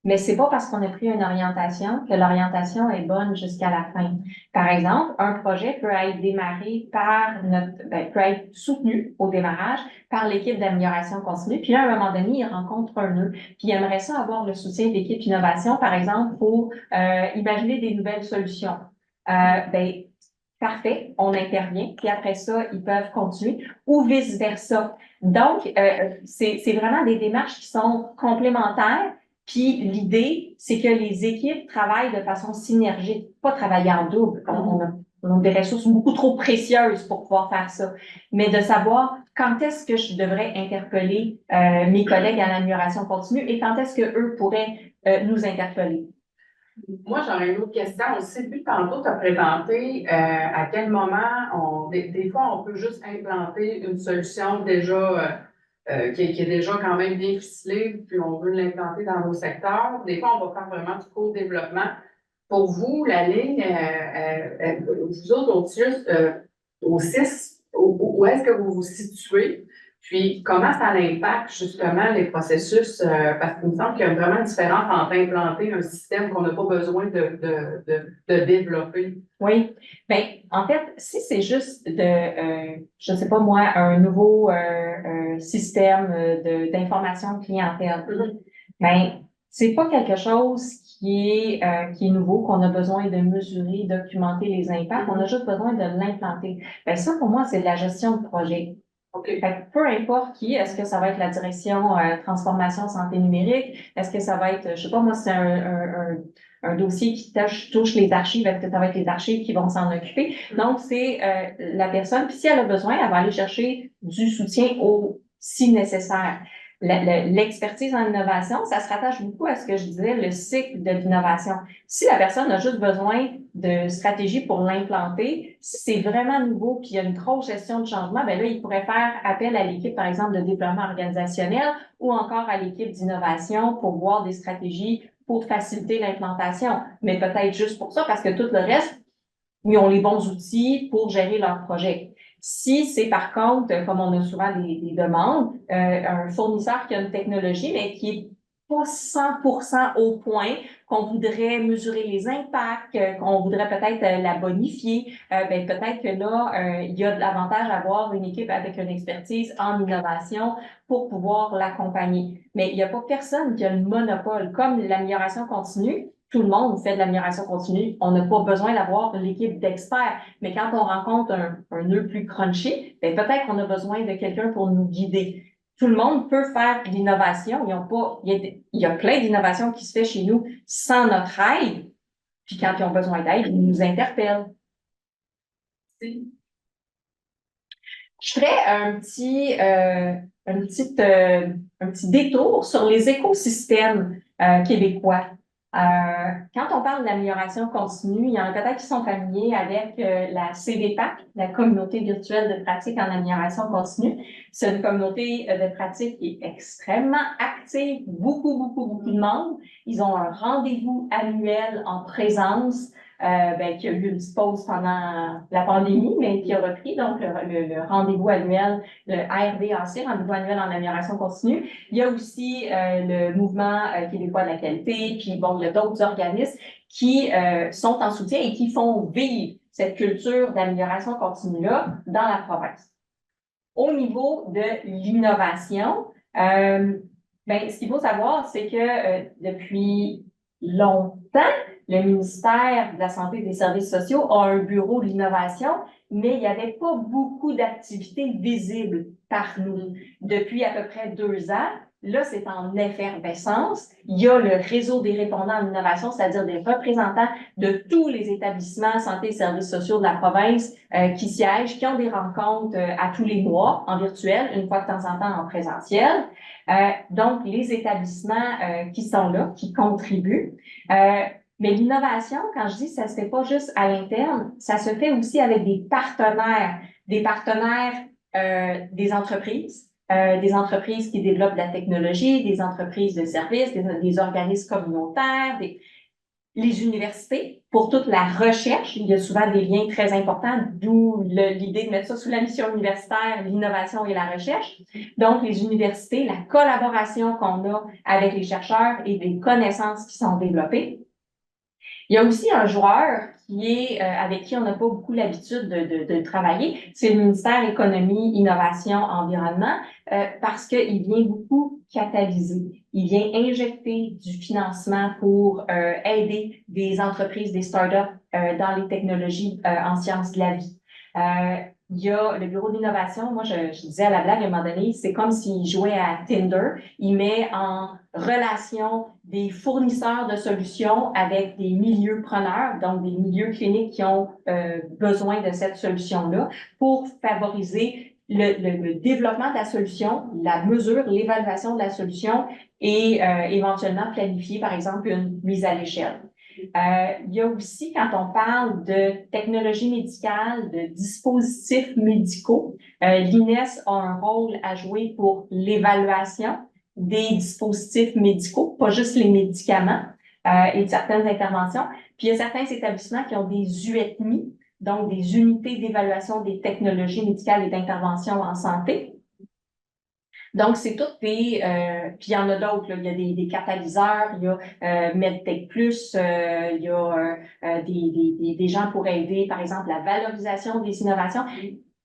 Mais c'est pas parce qu'on a pris une orientation que l'orientation est bonne jusqu'à la fin. Par exemple, un projet peut être démarré peut être soutenu au démarrage par l'équipe d'amélioration continue. Puis là, à un moment donné, il rencontre un nœud. Puis il aimerait ça avoir le soutien de l'équipe innovation, par exemple, pour imaginer des nouvelles solutions. Parfait, on intervient, puis après ça, ils peuvent continuer, ou vice-versa. Donc, c'est vraiment des démarches qui sont complémentaires. Puis l'idée, c'est que les équipes travaillent de façon synergique, pas travailler en double. On a des ressources beaucoup trop précieuses pour pouvoir faire ça. Mais de savoir quand est-ce que je devrais interpeller mes collègues à l'amélioration continue et quand est-ce que eux pourraient nous interpeller. Moi, j'aurais une autre question. On sait depuis tantôt, tu as présenté à quel moment des fois, on peut juste implanter une solution déjà qui est déjà quand même bien ficelée, puis on veut l'implanter dans nos secteurs. Des fois, on va faire vraiment du co-développement. Pour vous, la ligne, vous autres, au 6, où est-ce que vous vous situez? Puis, comment ça impacte justement les processus? Parce qu'il me semble qu'il y a vraiment une différence entre implanter un système qu'on n'a pas besoin de développer. Oui. Bien, en fait, si c'est juste je ne sais pas moi, un nouveau système d'information clientèle, bien, c'est pas quelque chose qui est nouveau, qu'on a besoin de mesurer, documenter les impacts. On a juste besoin de l'implanter. Bien, ça, pour moi, c'est de la gestion de projet. Okay. Fait que peu importe qui, est-ce que ça va être la direction transformation santé numérique, est-ce que ça va être, je sais pas moi, c'est un dossier qui touche les archives, est-ce que ça va être les archives qui vont s'en occuper. Donc, c'est la personne, puis si elle a besoin, elle va aller chercher du soutien si nécessaire. L'expertise en innovation, ça se rattache beaucoup à ce que je disais, le cycle de l'innovation. Si la personne a juste besoin de stratégie pour l'implanter, si c'est vraiment nouveau puis il y a une grosse gestion de changement, ben là, il pourrait faire appel à l'équipe, par exemple, de développement organisationnel ou encore à l'équipe d'innovation pour voir des stratégies pour faciliter l'implantation. Mais peut-être juste pour ça, parce que tout le reste, ils ont les bons outils pour gérer leur projet. Si c'est par contre, comme on a souvent des demandes, un fournisseur qui a une technologie, mais qui est pas 100% au point, qu'on voudrait mesurer les impacts, qu'on voudrait peut-être la bonifier, ben peut-être que là, il y a de l'avantage d'avoir une équipe avec une expertise en innovation pour pouvoir l'accompagner. Mais il n'y a pas personne qui a le monopole. Comme l'amélioration continue, tout le monde fait de l'amélioration continue. On n'a pas besoin d'avoir l'équipe d'experts. Mais quand on rencontre un nœud plus crunchy, ben peut-être qu'on a besoin de quelqu'un pour nous guider. Tout le monde peut faire de l'innovation. Il y a plein d'innovations qui se fait chez nous sans notre aide. Puis quand ils ont besoin d'aide, ils nous interpellent. Je ferais un petit détour sur les écosystèmes québécois. Quand on parle d'amélioration continue, il y en a peut-être qui sont familiers avec la CDPAC, la Communauté virtuelle de pratique en amélioration continue. C'est une communauté de pratique qui est extrêmement active, beaucoup de monde. Ils ont un rendez-vous annuel en présence qui a eu une petite pause pendant la pandémie, mais qui a repris, donc le rendez-vous annuel, le RDAC, rendez-vous annuel en amélioration continue. Il y a aussi le mouvement québécois de la qualité, puis bon, il y a d'autres organismes qui sont en soutien et qui font vivre cette culture d'amélioration continue-là dans la province. Au niveau de l'innovation, ce qu'il faut savoir, c'est que depuis longtemps, le ministère de la Santé et des Services sociaux a un bureau de l'innovation, mais il n'y avait pas beaucoup d'activités visibles par nous. Depuis à peu près 2 ans, là, c'est en effervescence. Il y a le réseau des répondants à l'innovation, c'est-à-dire des représentants de tous les établissements santé et services sociaux de la province qui siègent, qui ont des rencontres à tous les mois en virtuel, une fois de temps en temps en présentiel. Donc, les établissements qui sont là, qui contribuent. Mais l'innovation, quand je dis ça se fait pas juste à l'interne, ça se fait aussi avec des partenaires des entreprises qui développent de la technologie, des entreprises de services, des organismes communautaires, les universités pour toute la recherche. Il y a souvent des liens très importants, d'où l'idée de mettre ça sous la mission universitaire, l'innovation et la recherche. Donc, les universités, la collaboration qu'on a avec les chercheurs et les connaissances qui sont développées. Il y a aussi un joueur avec qui on n'a pas beaucoup l'habitude de travailler, c'est le ministère Économie, Innovation, Environnement, parce qu'il vient beaucoup catalyser. Il vient injecter du financement pour aider des entreprises, des startups dans les technologies en sciences de la vie. Il y a le bureau d'innovation. Moi, je disais à la blague à un moment donné, c'est comme s'il jouait à Tinder. Il met en relation des fournisseurs de solutions avec des milieux preneurs, donc des milieux cliniques qui ont besoin de cette solution-là pour favoriser le développement de la solution, la mesure, l'évaluation de la solution et éventuellement planifier, par exemple, une mise à l'échelle. Il y a aussi, quand on parle de technologie médicale, de dispositifs médicaux, l'INES a un rôle à jouer pour l'évaluation des dispositifs médicaux, pas juste les médicaments et de certaines interventions. Puis il y a certains établissements qui ont des UETMI, donc des unités d'évaluation des technologies médicales et d'intervention en santé. Donc, c'est toutes puis il y en a d'autres, il y a des catalyseurs, il y a MedTech+, il y a des gens pour aider, par exemple, la valorisation des innovations.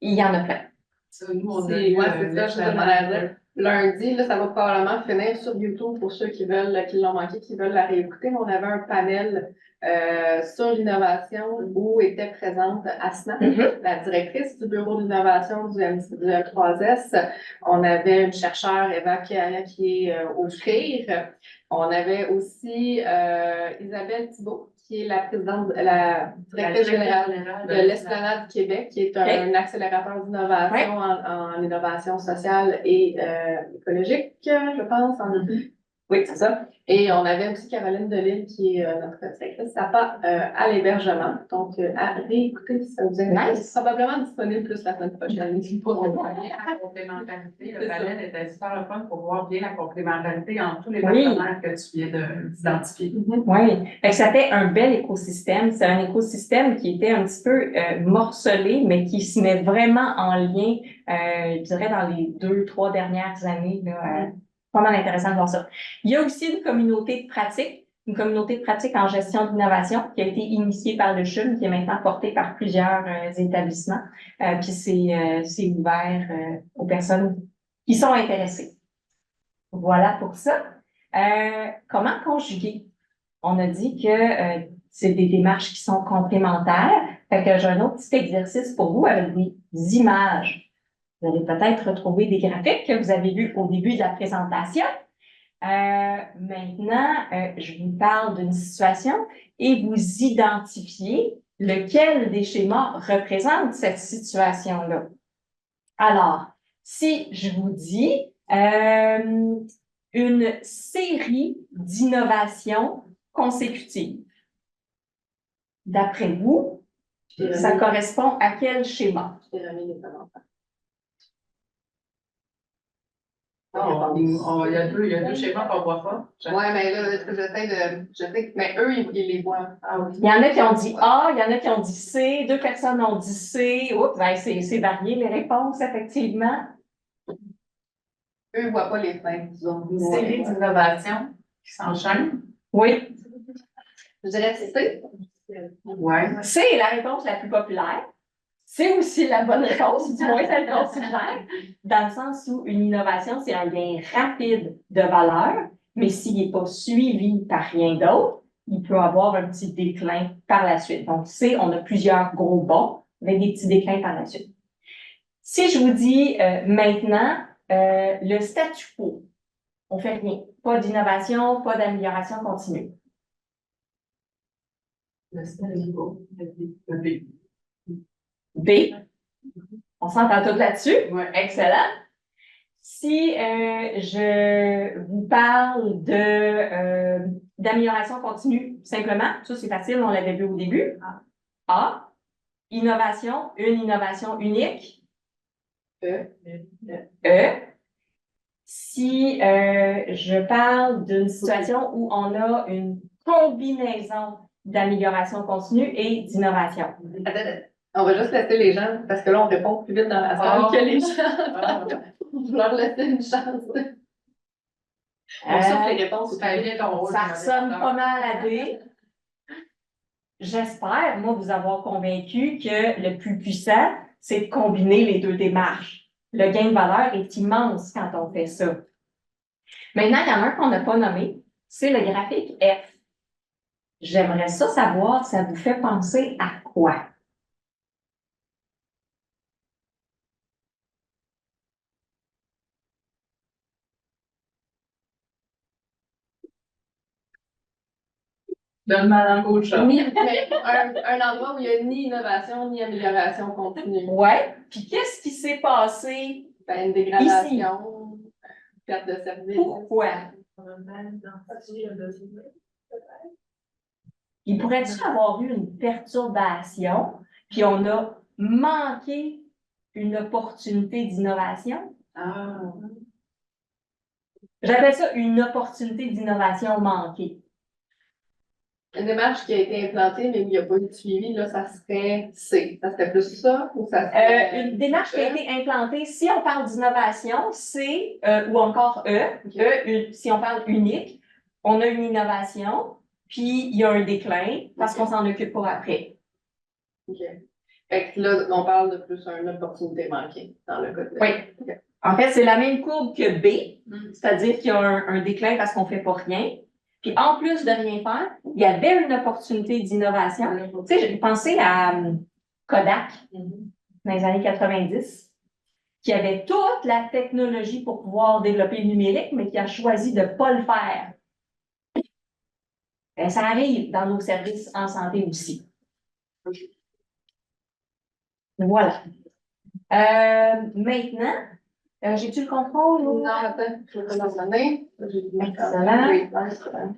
Il y en a plein. C'est ça, je demandais à dire. Lundi, là, ça va probablement finir sur YouTube pour ceux qui l'ont manqué, qui veulent la réécouter. Mais on avait un panel sur l'innovation où était présente Asna, la directrice du bureau d'innovation du M3S. On avait une chercheure, Eva Kiaya, qui est au CRIR. On avait aussi Isabelle Thibault, qui est la présidente, la directrice générale de l'Esplanade du Québec, qui est un accélérateur d'innovation en innovation sociale et écologique, je pense. Oui, c'est ça. Et on avait aussi Caroline Delisle, qui est notre directrice SAPA à l'hébergement. Donc, à réécouter si ça vous intéresse. Probablement disponible plus la semaine prochaine. Pour voir bien la complémentarité. Le panel était super le fun pour voir bien la complémentarité entre tous les partenaires que tu viens d'identifier. Oui, ça fait un bel écosystème. C'est un écosystème qui était un petit peu morcelé, mais qui se met vraiment en lien, je dirais, dans les 2-3 dernières années. Là, pas mal intéressant de voir ça. Il y a aussi une communauté de pratique en gestion d'innovation qui a été initiée par le CHUM, qui est maintenant portée par plusieurs établissements. Puis c'est ouvert aux personnes qui sont intéressées. Voilà pour ça. Comment conjuguer? On a dit que c'est des démarches qui sont complémentaires. Fait que j'ai un autre petit exercice pour vous avec des images. Vous allez peut-être retrouver des graphiques que vous avez vus au début de la présentation. Maintenant, je vous parle d'une situation et vous identifiez lequel des schémas représente cette situation-là. Alors, si je vous dis une série d'innovations consécutives, d'après vous, ça correspond à quel schéma? Il y a deux schémas qu'on voit pas. Oui, mais là, je sais que, mais eux, ils les voient. Ah oui. Il y en a qui ont dit A, il y en a qui ont dit C, 2 personnes ont dit C. Oups, ben c'est varié les réponses, effectivement. Eux, ils voient pas les fins, disons. Une série d'innovations qui s'enchaînent. Oui. Je dirais C. Ouais. C est la réponse la plus populaire. C'est aussi la bonne réponse, du moins celle qu'on suggère, dans le sens où une innovation, c'est un gain rapide de valeur, mais s'il n'est pas suivi par rien d'autre, il peut avoir un petit déclin par la suite. Donc, C, on a plusieurs gros bons avec des petits déclins par la suite. Si je vous dis maintenant, le statu quo, on fait rien. Pas d'innovation, pas d'amélioration continue. Le statu quo. Le B. B. On s'entend tout là-dessus? Oui. Excellent. Si je vous parle d'amélioration continue, simplement, ça c'est facile, on l'avait vu au début. A. Innovation, une innovation unique. E. E. Si je parle d'une situation où on a une combinaison d'amélioration continue et d'innovation. Attends. On va juste laisser les gens, parce que là, on répond plus vite dans la salle que les gens. Je leur laisser une chance. On souffle les réponses. Ça ressemble pas mal à D. J'espère, moi, vous avoir convaincu que le plus puissant, c'est de combiner les deux démarches. Le gain de valeur est immense quand on fait ça. Maintenant, il y en a un qu'on n'a pas nommé, c'est le graphique F. J'aimerais ça savoir, ça vous fait penser à quoi? Donne ma langue au chat. Un endroit où il n'y a ni innovation ni amélioration continue. Ouais. Puis qu'est-ce qui s'est passé? Ben, une dégradation, perte de service. Pourquoi? Il pourrait-il avoir eu une perturbation, puis on a manqué une opportunité d'innovation? Ah. J'appelle ça une opportunité d'innovation manquée. Une démarche qui a été implantée, mais il n'y a pas eu de suivi, là, ça serait C. Ça serait plus ça ou ça serait. Une démarche qui a été implantée, si on parle d'innovation, C ou encore E. Okay. Si on parle unique, on a une innovation, puis il y a un déclin parce qu'on s'en occupe pour après. OK. Fait que là, on parle de plus une opportunité manquée dans le cas de. Oui. Okay. En fait, c'est la même courbe que B, c'est-à-dire qu'il y a un déclin parce qu'on ne fait pas rien. Puis en plus de rien faire, il y avait une opportunité d'innovation. Tu sais, j'ai pensé à Kodak dans les années 90, qui avait toute la technologie pour pouvoir développer le numérique, mais qui a choisi de ne pas le faire. Bien, ça arrive dans nos services en santé aussi. Voilà. Maintenant, j'ai-tu le contrôle? Non, attends, je vais te le donner. Excellent.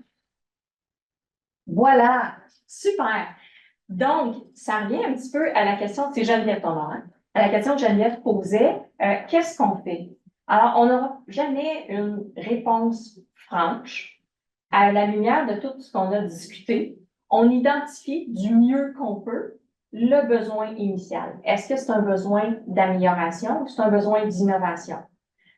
Voilà, super. Donc, ça revient un petit peu à la question, c'est Geneviève ton nom, hein? À la question que Geneviève posait, qu'est-ce qu'on fait? Alors, on n'aura jamais une réponse franche. À la lumière de tout ce qu'on a discuté, on identifie du mieux qu'on peut le besoin initial. Est-ce que c'est un besoin d'amélioration ou c'est un besoin d'innovation?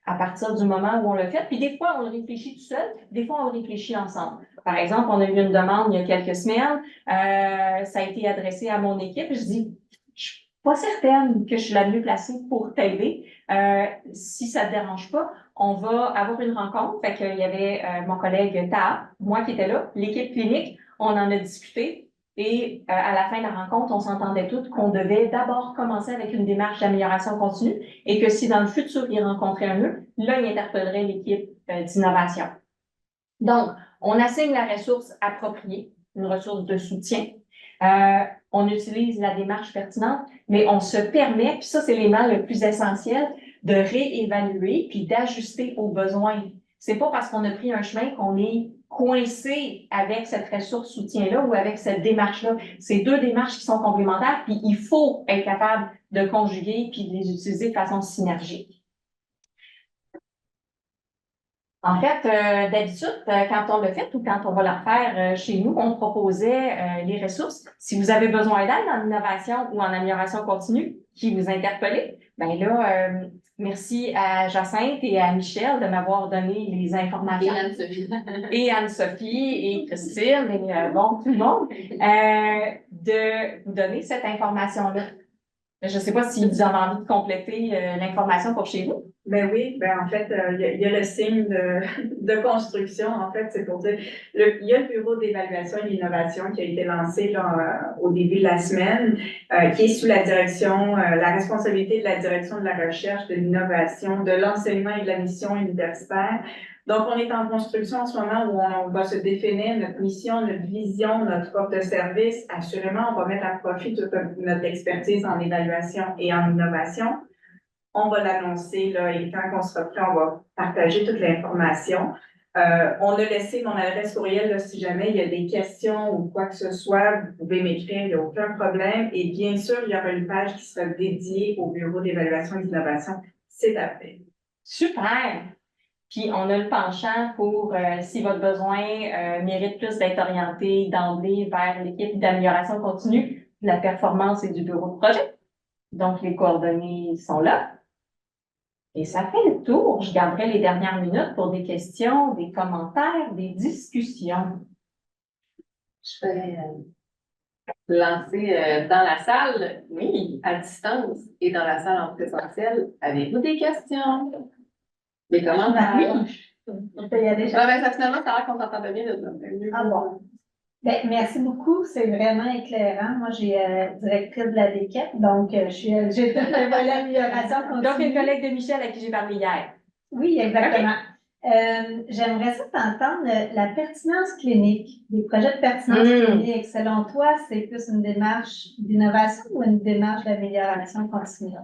À partir du moment où on le fait. Puis des fois, on le réfléchit tout seul, des fois, on le réfléchit ensemble. Par exemple, on a eu une demande il y a quelques semaines, ça a été adressé à mon équipe. Je dis, je suis pas certaine que je suis la mieux placée pour t'aider. Si ça te dérange pas, on va avoir une rencontre. Fait qu'il y avait mon collègue Taha, moi qui étais là, l'équipe clinique, on en a discuté. Et à la fin de la rencontre, on s'entendait toutes qu'on devait d'abord commencer avec une démarche d'amélioration continue et que si dans le futur, il rencontrait un nœud, là, il interpellerait l'équipe d'innovation. Donc, on assigne la ressource appropriée, une ressource de soutien. On on utilise la démarche pertinente, mais on se permet, puis ça, c'est l'élément le plus essentiel, de réévaluer puis d'ajuster aux besoins. C'est pas parce qu'on a pris un chemin qu'on est coincé avec cette ressource soutien-là ou avec cette démarche-là. C'est deux démarches qui sont complémentaires, puis il faut être capable de conjuguer puis de les utiliser de façon synergique. En fait, d'habitude, quand on l'a fait ou quand on va la refaire chez nous, on proposait les ressources. Si vous avez besoin d'aide en innovation ou en amélioration continue qui vous interpellez, ben là, merci à Jacinthe et à Michel de m'avoir donné les informations. Et Anne-Sophie. Et Anne-Sophie et Christine et bon, tout le monde, de vous donner cette information-là. Je ne sais pas si vous avez envie de compléter l'information pour chez vous. Ben oui, ben en fait, il y a le signe de construction, en fait, c'est pour dire, il y a le bureau d'évaluation et d'innovation qui a été lancé là, au début de la semaine, qui est sous la direction, la responsabilité de la direction de la recherche, de l'innovation, de l'enseignement et de la mission universitaire. Donc, on est en construction en ce moment où on va se définir notre mission, notre vision, notre offre de service. Assurément, on va mettre à profit toute notre expertise en évaluation et en innovation. On va l'annoncer, là, et quand on sera prêt, on va partager toute l'information. On a laissé mon adresse courriel, là, si jamais il y a des questions ou quoi que ce soit, vous pouvez m'écrire, il n'y a aucun problème. Et bien sûr, il y aura une page qui sera dédiée au bureau d'évaluation et d'innovation. C'est après. Super! Puis, on a le penchant pour, si votre besoin mérite plus d'être orienté d'emblée vers l'équipe d'amélioration continue, de la performance et du bureau de projet. Donc, les coordonnées sont là. Et ça fait le tour. Je garderai les dernières minutes pour des questions, des commentaires, des discussions. Je vais lancer dans la salle, oui, à distance, et dans la salle en présentiel. Avez-vous des questions? Des commentaires? On peut y aller. Ben, ça, finalement, ça a l'air qu'on s'entend bien de ça. Ah bon. Ben, merci beaucoup, c'est vraiment éclairant. Moi, j'ai directrice de la DQEP, donc j'ai fait un volet amélioration continue. Donc, une collègue de Michel à qui j'ai parlé hier. Oui, exactement. J'aimerais ça t'entendre la pertinence clinique, des projets de pertinence clinique. Selon toi, c'est plus une démarche d'innovation ou une démarche d'amélioration continue?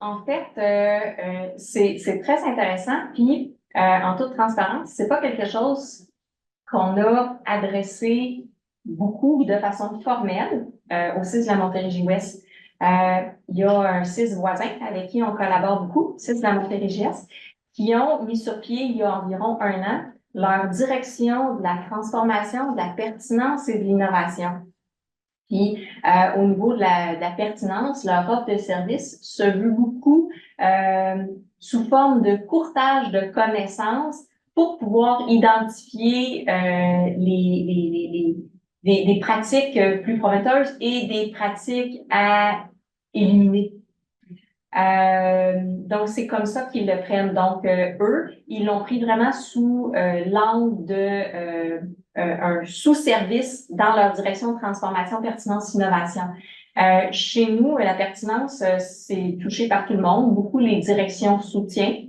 En fait, c'est très intéressant. Puis, en toute transparence, c'est pas quelque chose qu'on a adressé beaucoup de façon formelle au CIS de la Montérégie-Ouest. Il y a un CIS voisin avec qui on collabore beaucoup, CIS de la Montérégie-Est, qui ont mis sur pied il y a environ 1 an leur direction de la transformation, de la pertinence et de l'innovation. Puis, au niveau de la pertinence, leur offre de service se veut beaucoup sous forme de courtage de connaissances pour pouvoir identifier des pratiques plus prometteuses et des pratiques à éliminer. Donc, c'est comme ça qu'ils le prennent. Donc, eux, ils l'ont pris vraiment sous l'angle de un sous-service dans leur direction de transformation, pertinence, innovation. Chez nous, la pertinence, c'est touché par tout le monde, beaucoup les directions soutien,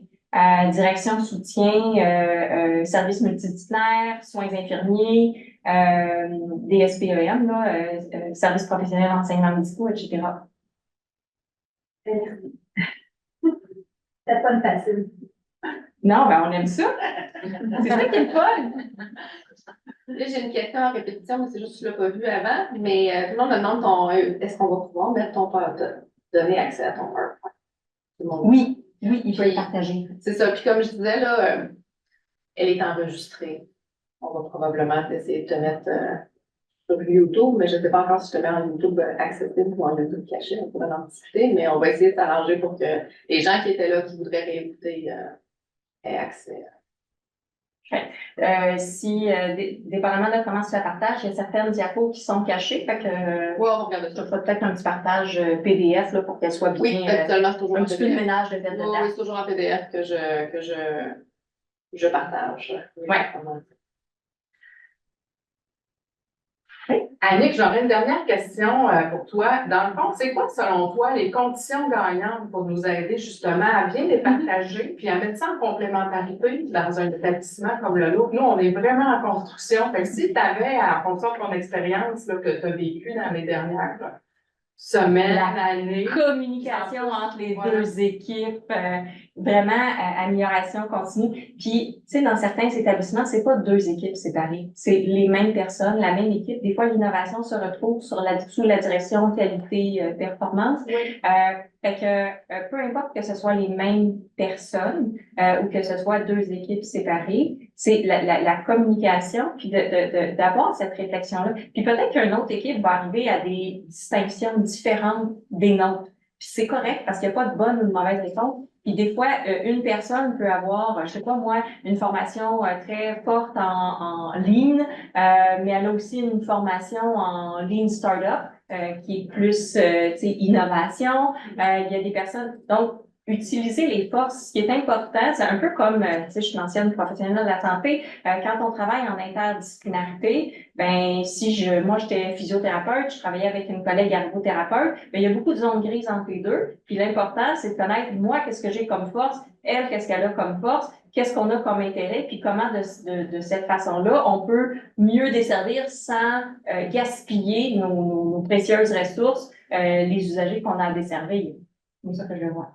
services multidisciplinaires, soins infirmiers, des SPEM, là, services professionnels, enseignements médicaux, etc. C'est pas une facile. Non, ben on aime ça. C'est ça qui est le fun. Là, j'ai une question en répétition, mais c'est juste que tu ne l'as pas vu avant. Mais tout le monde me demande est-ce qu'on va pouvoir mettre donner accès à ton PowerPoint? Oui, il faut le partager. C'est ça. Puis comme je disais, là, elle est enregistrée. On va probablement essayer de te mettre sur YouTube, mais je ne sais pas encore si je te mets en YouTube accessible ou en YouTube caché. On pourrait en discuter, mais on va essayer de s'arranger pour que les gens qui étaient là, qui voudraient réécouter, aient accès. Dépendamment de comment tu la partages, il y a certaines diapos qui sont cachées. Fait que, on va regarder ça. Tu feras peut-être un petit partage PDF là, pour qu'elle soit bien. Oui, actuellement, c'est toujours un en petit peu de PDF. ménage de faire dedans. Oui, c'est toujours en PDF que je partage. Ouais. Annick, j'aurais une dernière question pour toi. Dans le fond, c'est quoi, selon toi, les conditions gagnantes pour nous aider justement à bien les partager puis à mettre ça en complémentarité dans un établissement comme le nôtre? Nous, on est vraiment en construction. Fait que si tu avais, en fonction de ton expérience là, que tu as vécue dans les dernières semaines, années, Communication entre les Voilà. deux équipes, vraiment amélioration continue. Puis, tu sais, dans certains établissements, c'est pas deux équipes séparées, c'est les mêmes personnes, la même équipe. Des fois, l'innovation se retrouve sous la direction qualité performance. Oui. Fait que peu importe que ce soit les mêmes personnes ou que ce soit deux équipes séparées, c'est la communication, puis d'avoir cette réflexion-là. Puis peut-être qu'une autre équipe va arriver à des distinctions différentes des nôtres. Puis c'est correct parce qu'il n'y a pas de bonne ou de mauvaise réponse. Puis des fois, une personne peut avoir, je sais pas moi, une formation très forte en Lean, mais elle a aussi une formation en Lean Startup qui est plus, tu sais, innovation. Il y a des personnes, donc utiliser les forces. Ce qui est important, c'est un peu comme, tu sais, je suis une ancienne professionnelle de la santé, quand on travaille en interdisciplinarité, ben moi j'étais physiothérapeute, je travaillais avec une collègue ergothérapeute, ben il y a beaucoup de zones grises entre les deux. Puis l'important, c'est de connaître moi qu'est-ce que j'ai comme force, elle qu'est-ce qu'elle a comme force, qu'est-ce qu'on a comme intérêt, puis comment de cette façon-là on peut mieux desservir sans gaspiller nos précieuses ressources, les usagers qu'on a à desservir. C'est ça que je vois.